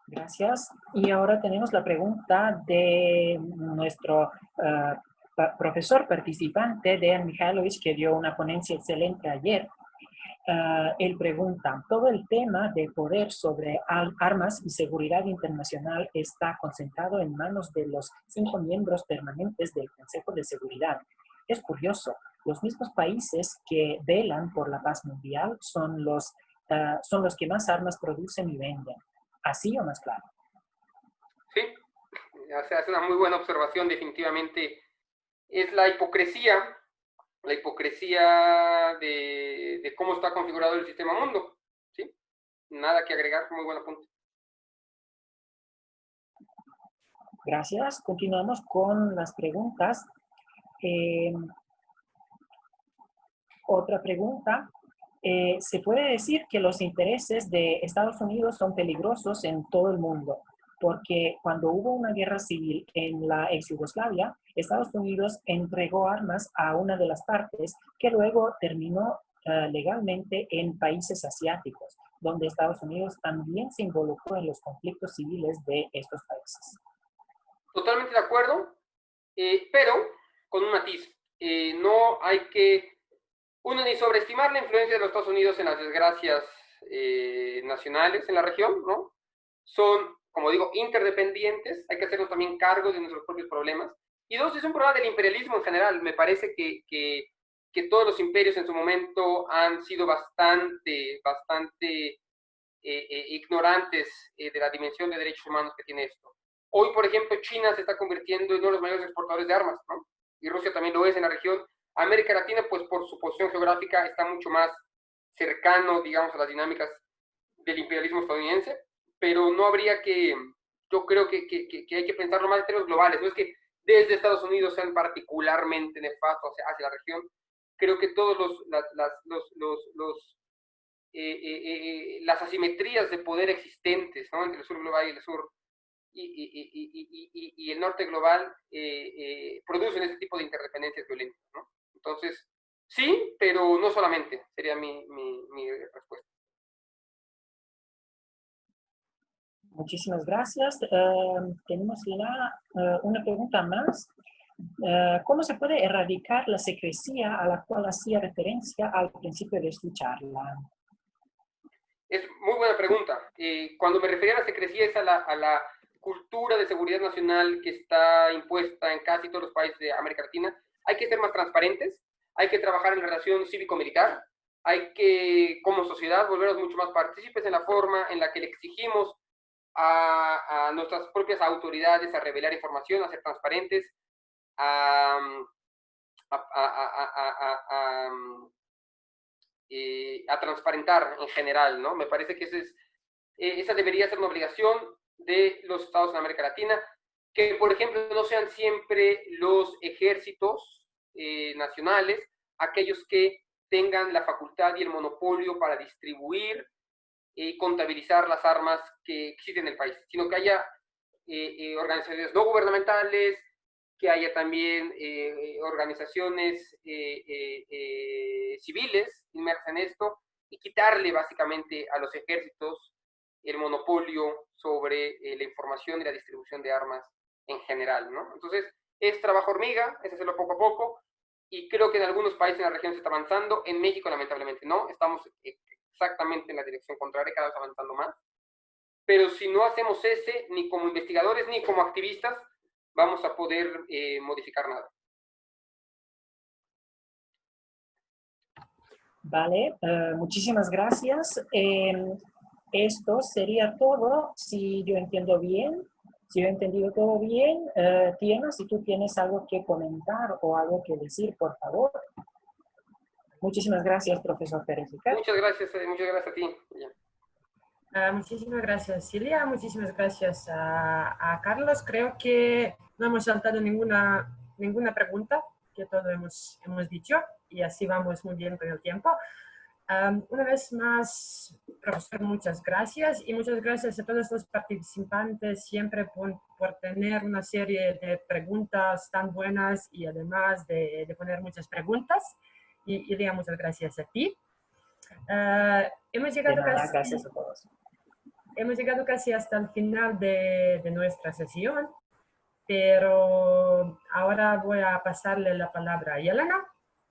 Gracias. Y ahora tenemos la pregunta de nuestro profesor participante, Dejan Mihailović, que dio una ponencia excelente ayer. Él pregunta, todo el tema de poder sobre armas y seguridad internacional está concentrado en manos de los 5 miembros permanentes del Consejo de Seguridad. Es curioso, los mismos países que velan por la paz mundial son los que más armas producen y venden. ¿Así o más claro? Sí, o sea, es una muy buena observación, definitivamente. Es la hipocresía de cómo está configurado el sistema mundo, ¿sí? Nada que agregar, muy buen punto. Gracias. Continuamos con las preguntas. Otra pregunta. ¿Se puede decir que los intereses de Estados Unidos son peligrosos en todo el mundo? Porque cuando hubo una guerra civil en la ex Yugoslavia, Estados Unidos entregó armas a una de las partes que luego terminó legalmente en países asiáticos, donde Estados Unidos también se involucró en los conflictos civiles de estos países. Totalmente de acuerdo, pero con un matiz. No hay que ni sobreestimar la influencia de los Estados Unidos en las desgracias nacionales en la región, ¿no? Son, como digo, interdependientes, hay que hacernos también cargo de nuestros propios problemas, Y dos, es un problema del imperialismo en general. Me parece que todos los imperios en su momento han sido bastante ignorantes de la dimensión de derechos humanos que tiene esto. Hoy, por ejemplo, China se está convirtiendo en uno de los mayores exportadores de armas, ¿no? Y Rusia también lo es en la región. América Latina, pues por su posición geográfica, está mucho más cercano, digamos, a las dinámicas del imperialismo estadounidense, pero no habría que, yo creo que hay que pensarlo más en términos globales. No es que desde Estados Unidos sean particularmente nefastos hacia la región. Creo que todos las asimetrías de poder existentes, ¿no?, entre el sur global y el sur y el norte global producen ese tipo de interdependencias violentas, ¿no? Entonces, sí, pero no solamente, sería mi respuesta. Muchísimas gracias. Tenemos una pregunta más. ¿Cómo se puede erradicar la secrecía a la cual hacía referencia al principio de su charla? Es muy buena pregunta. Cuando me refería a la secrecía es a la cultura de seguridad nacional que está impuesta en casi todos los países de América Latina. Hay que ser más transparentes, hay que trabajar en la relación cívico-militar, hay que, como sociedad, volvernos mucho más partícipes en la forma en la que le exigimos a nuestras propias autoridades a revelar información, a ser transparentes, a transparentar en general, ¿no? Me parece que esa debería ser una obligación de los estados en América Latina, que, por ejemplo, no sean siempre los ejércitos nacionales aquellos que tengan la facultad y el monopolio para distribuir y contabilizar las armas que existen en el país, sino que haya organizaciones no gubernamentales, que haya también organizaciones civiles inmersas en esto, y quitarle básicamente a los ejércitos el monopolio sobre la información y la distribución de armas en general, ¿no? Entonces, es trabajo hormiga, es hacerlo poco a poco, y creo que en algunos países en la región se está avanzando. En México, lamentablemente, no. Estamos exactamente en la dirección contraria, cada vez avanzando más. Pero si no hacemos ni como investigadores, ni como activistas, vamos a poder modificar nada. Vale, muchísimas gracias. Esto sería todo, si yo entiendo bien. Si yo he entendido todo bien, Tiana, si tú tienes algo que comentar o algo que decir, por favor. Muchísimas gracias, profesor Pérez Ricard. Muchas gracias a ti. Muchísimas gracias, Silvia. Muchísimas gracias a Carlos. Creo que no hemos saltado ninguna pregunta, que todo hemos dicho, y así vamos muy bien con el tiempo. Una vez más, profesor, muchas gracias, y muchas gracias a todos los participantes siempre por tener una serie de preguntas tan buenas y además de poner muchas preguntas. Y Ilia, muchas gracias a ti. Hemos llegado gracias a todos. Hemos llegado casi hasta el final de nuestra sesión, pero ahora voy a pasarle la palabra a Yelena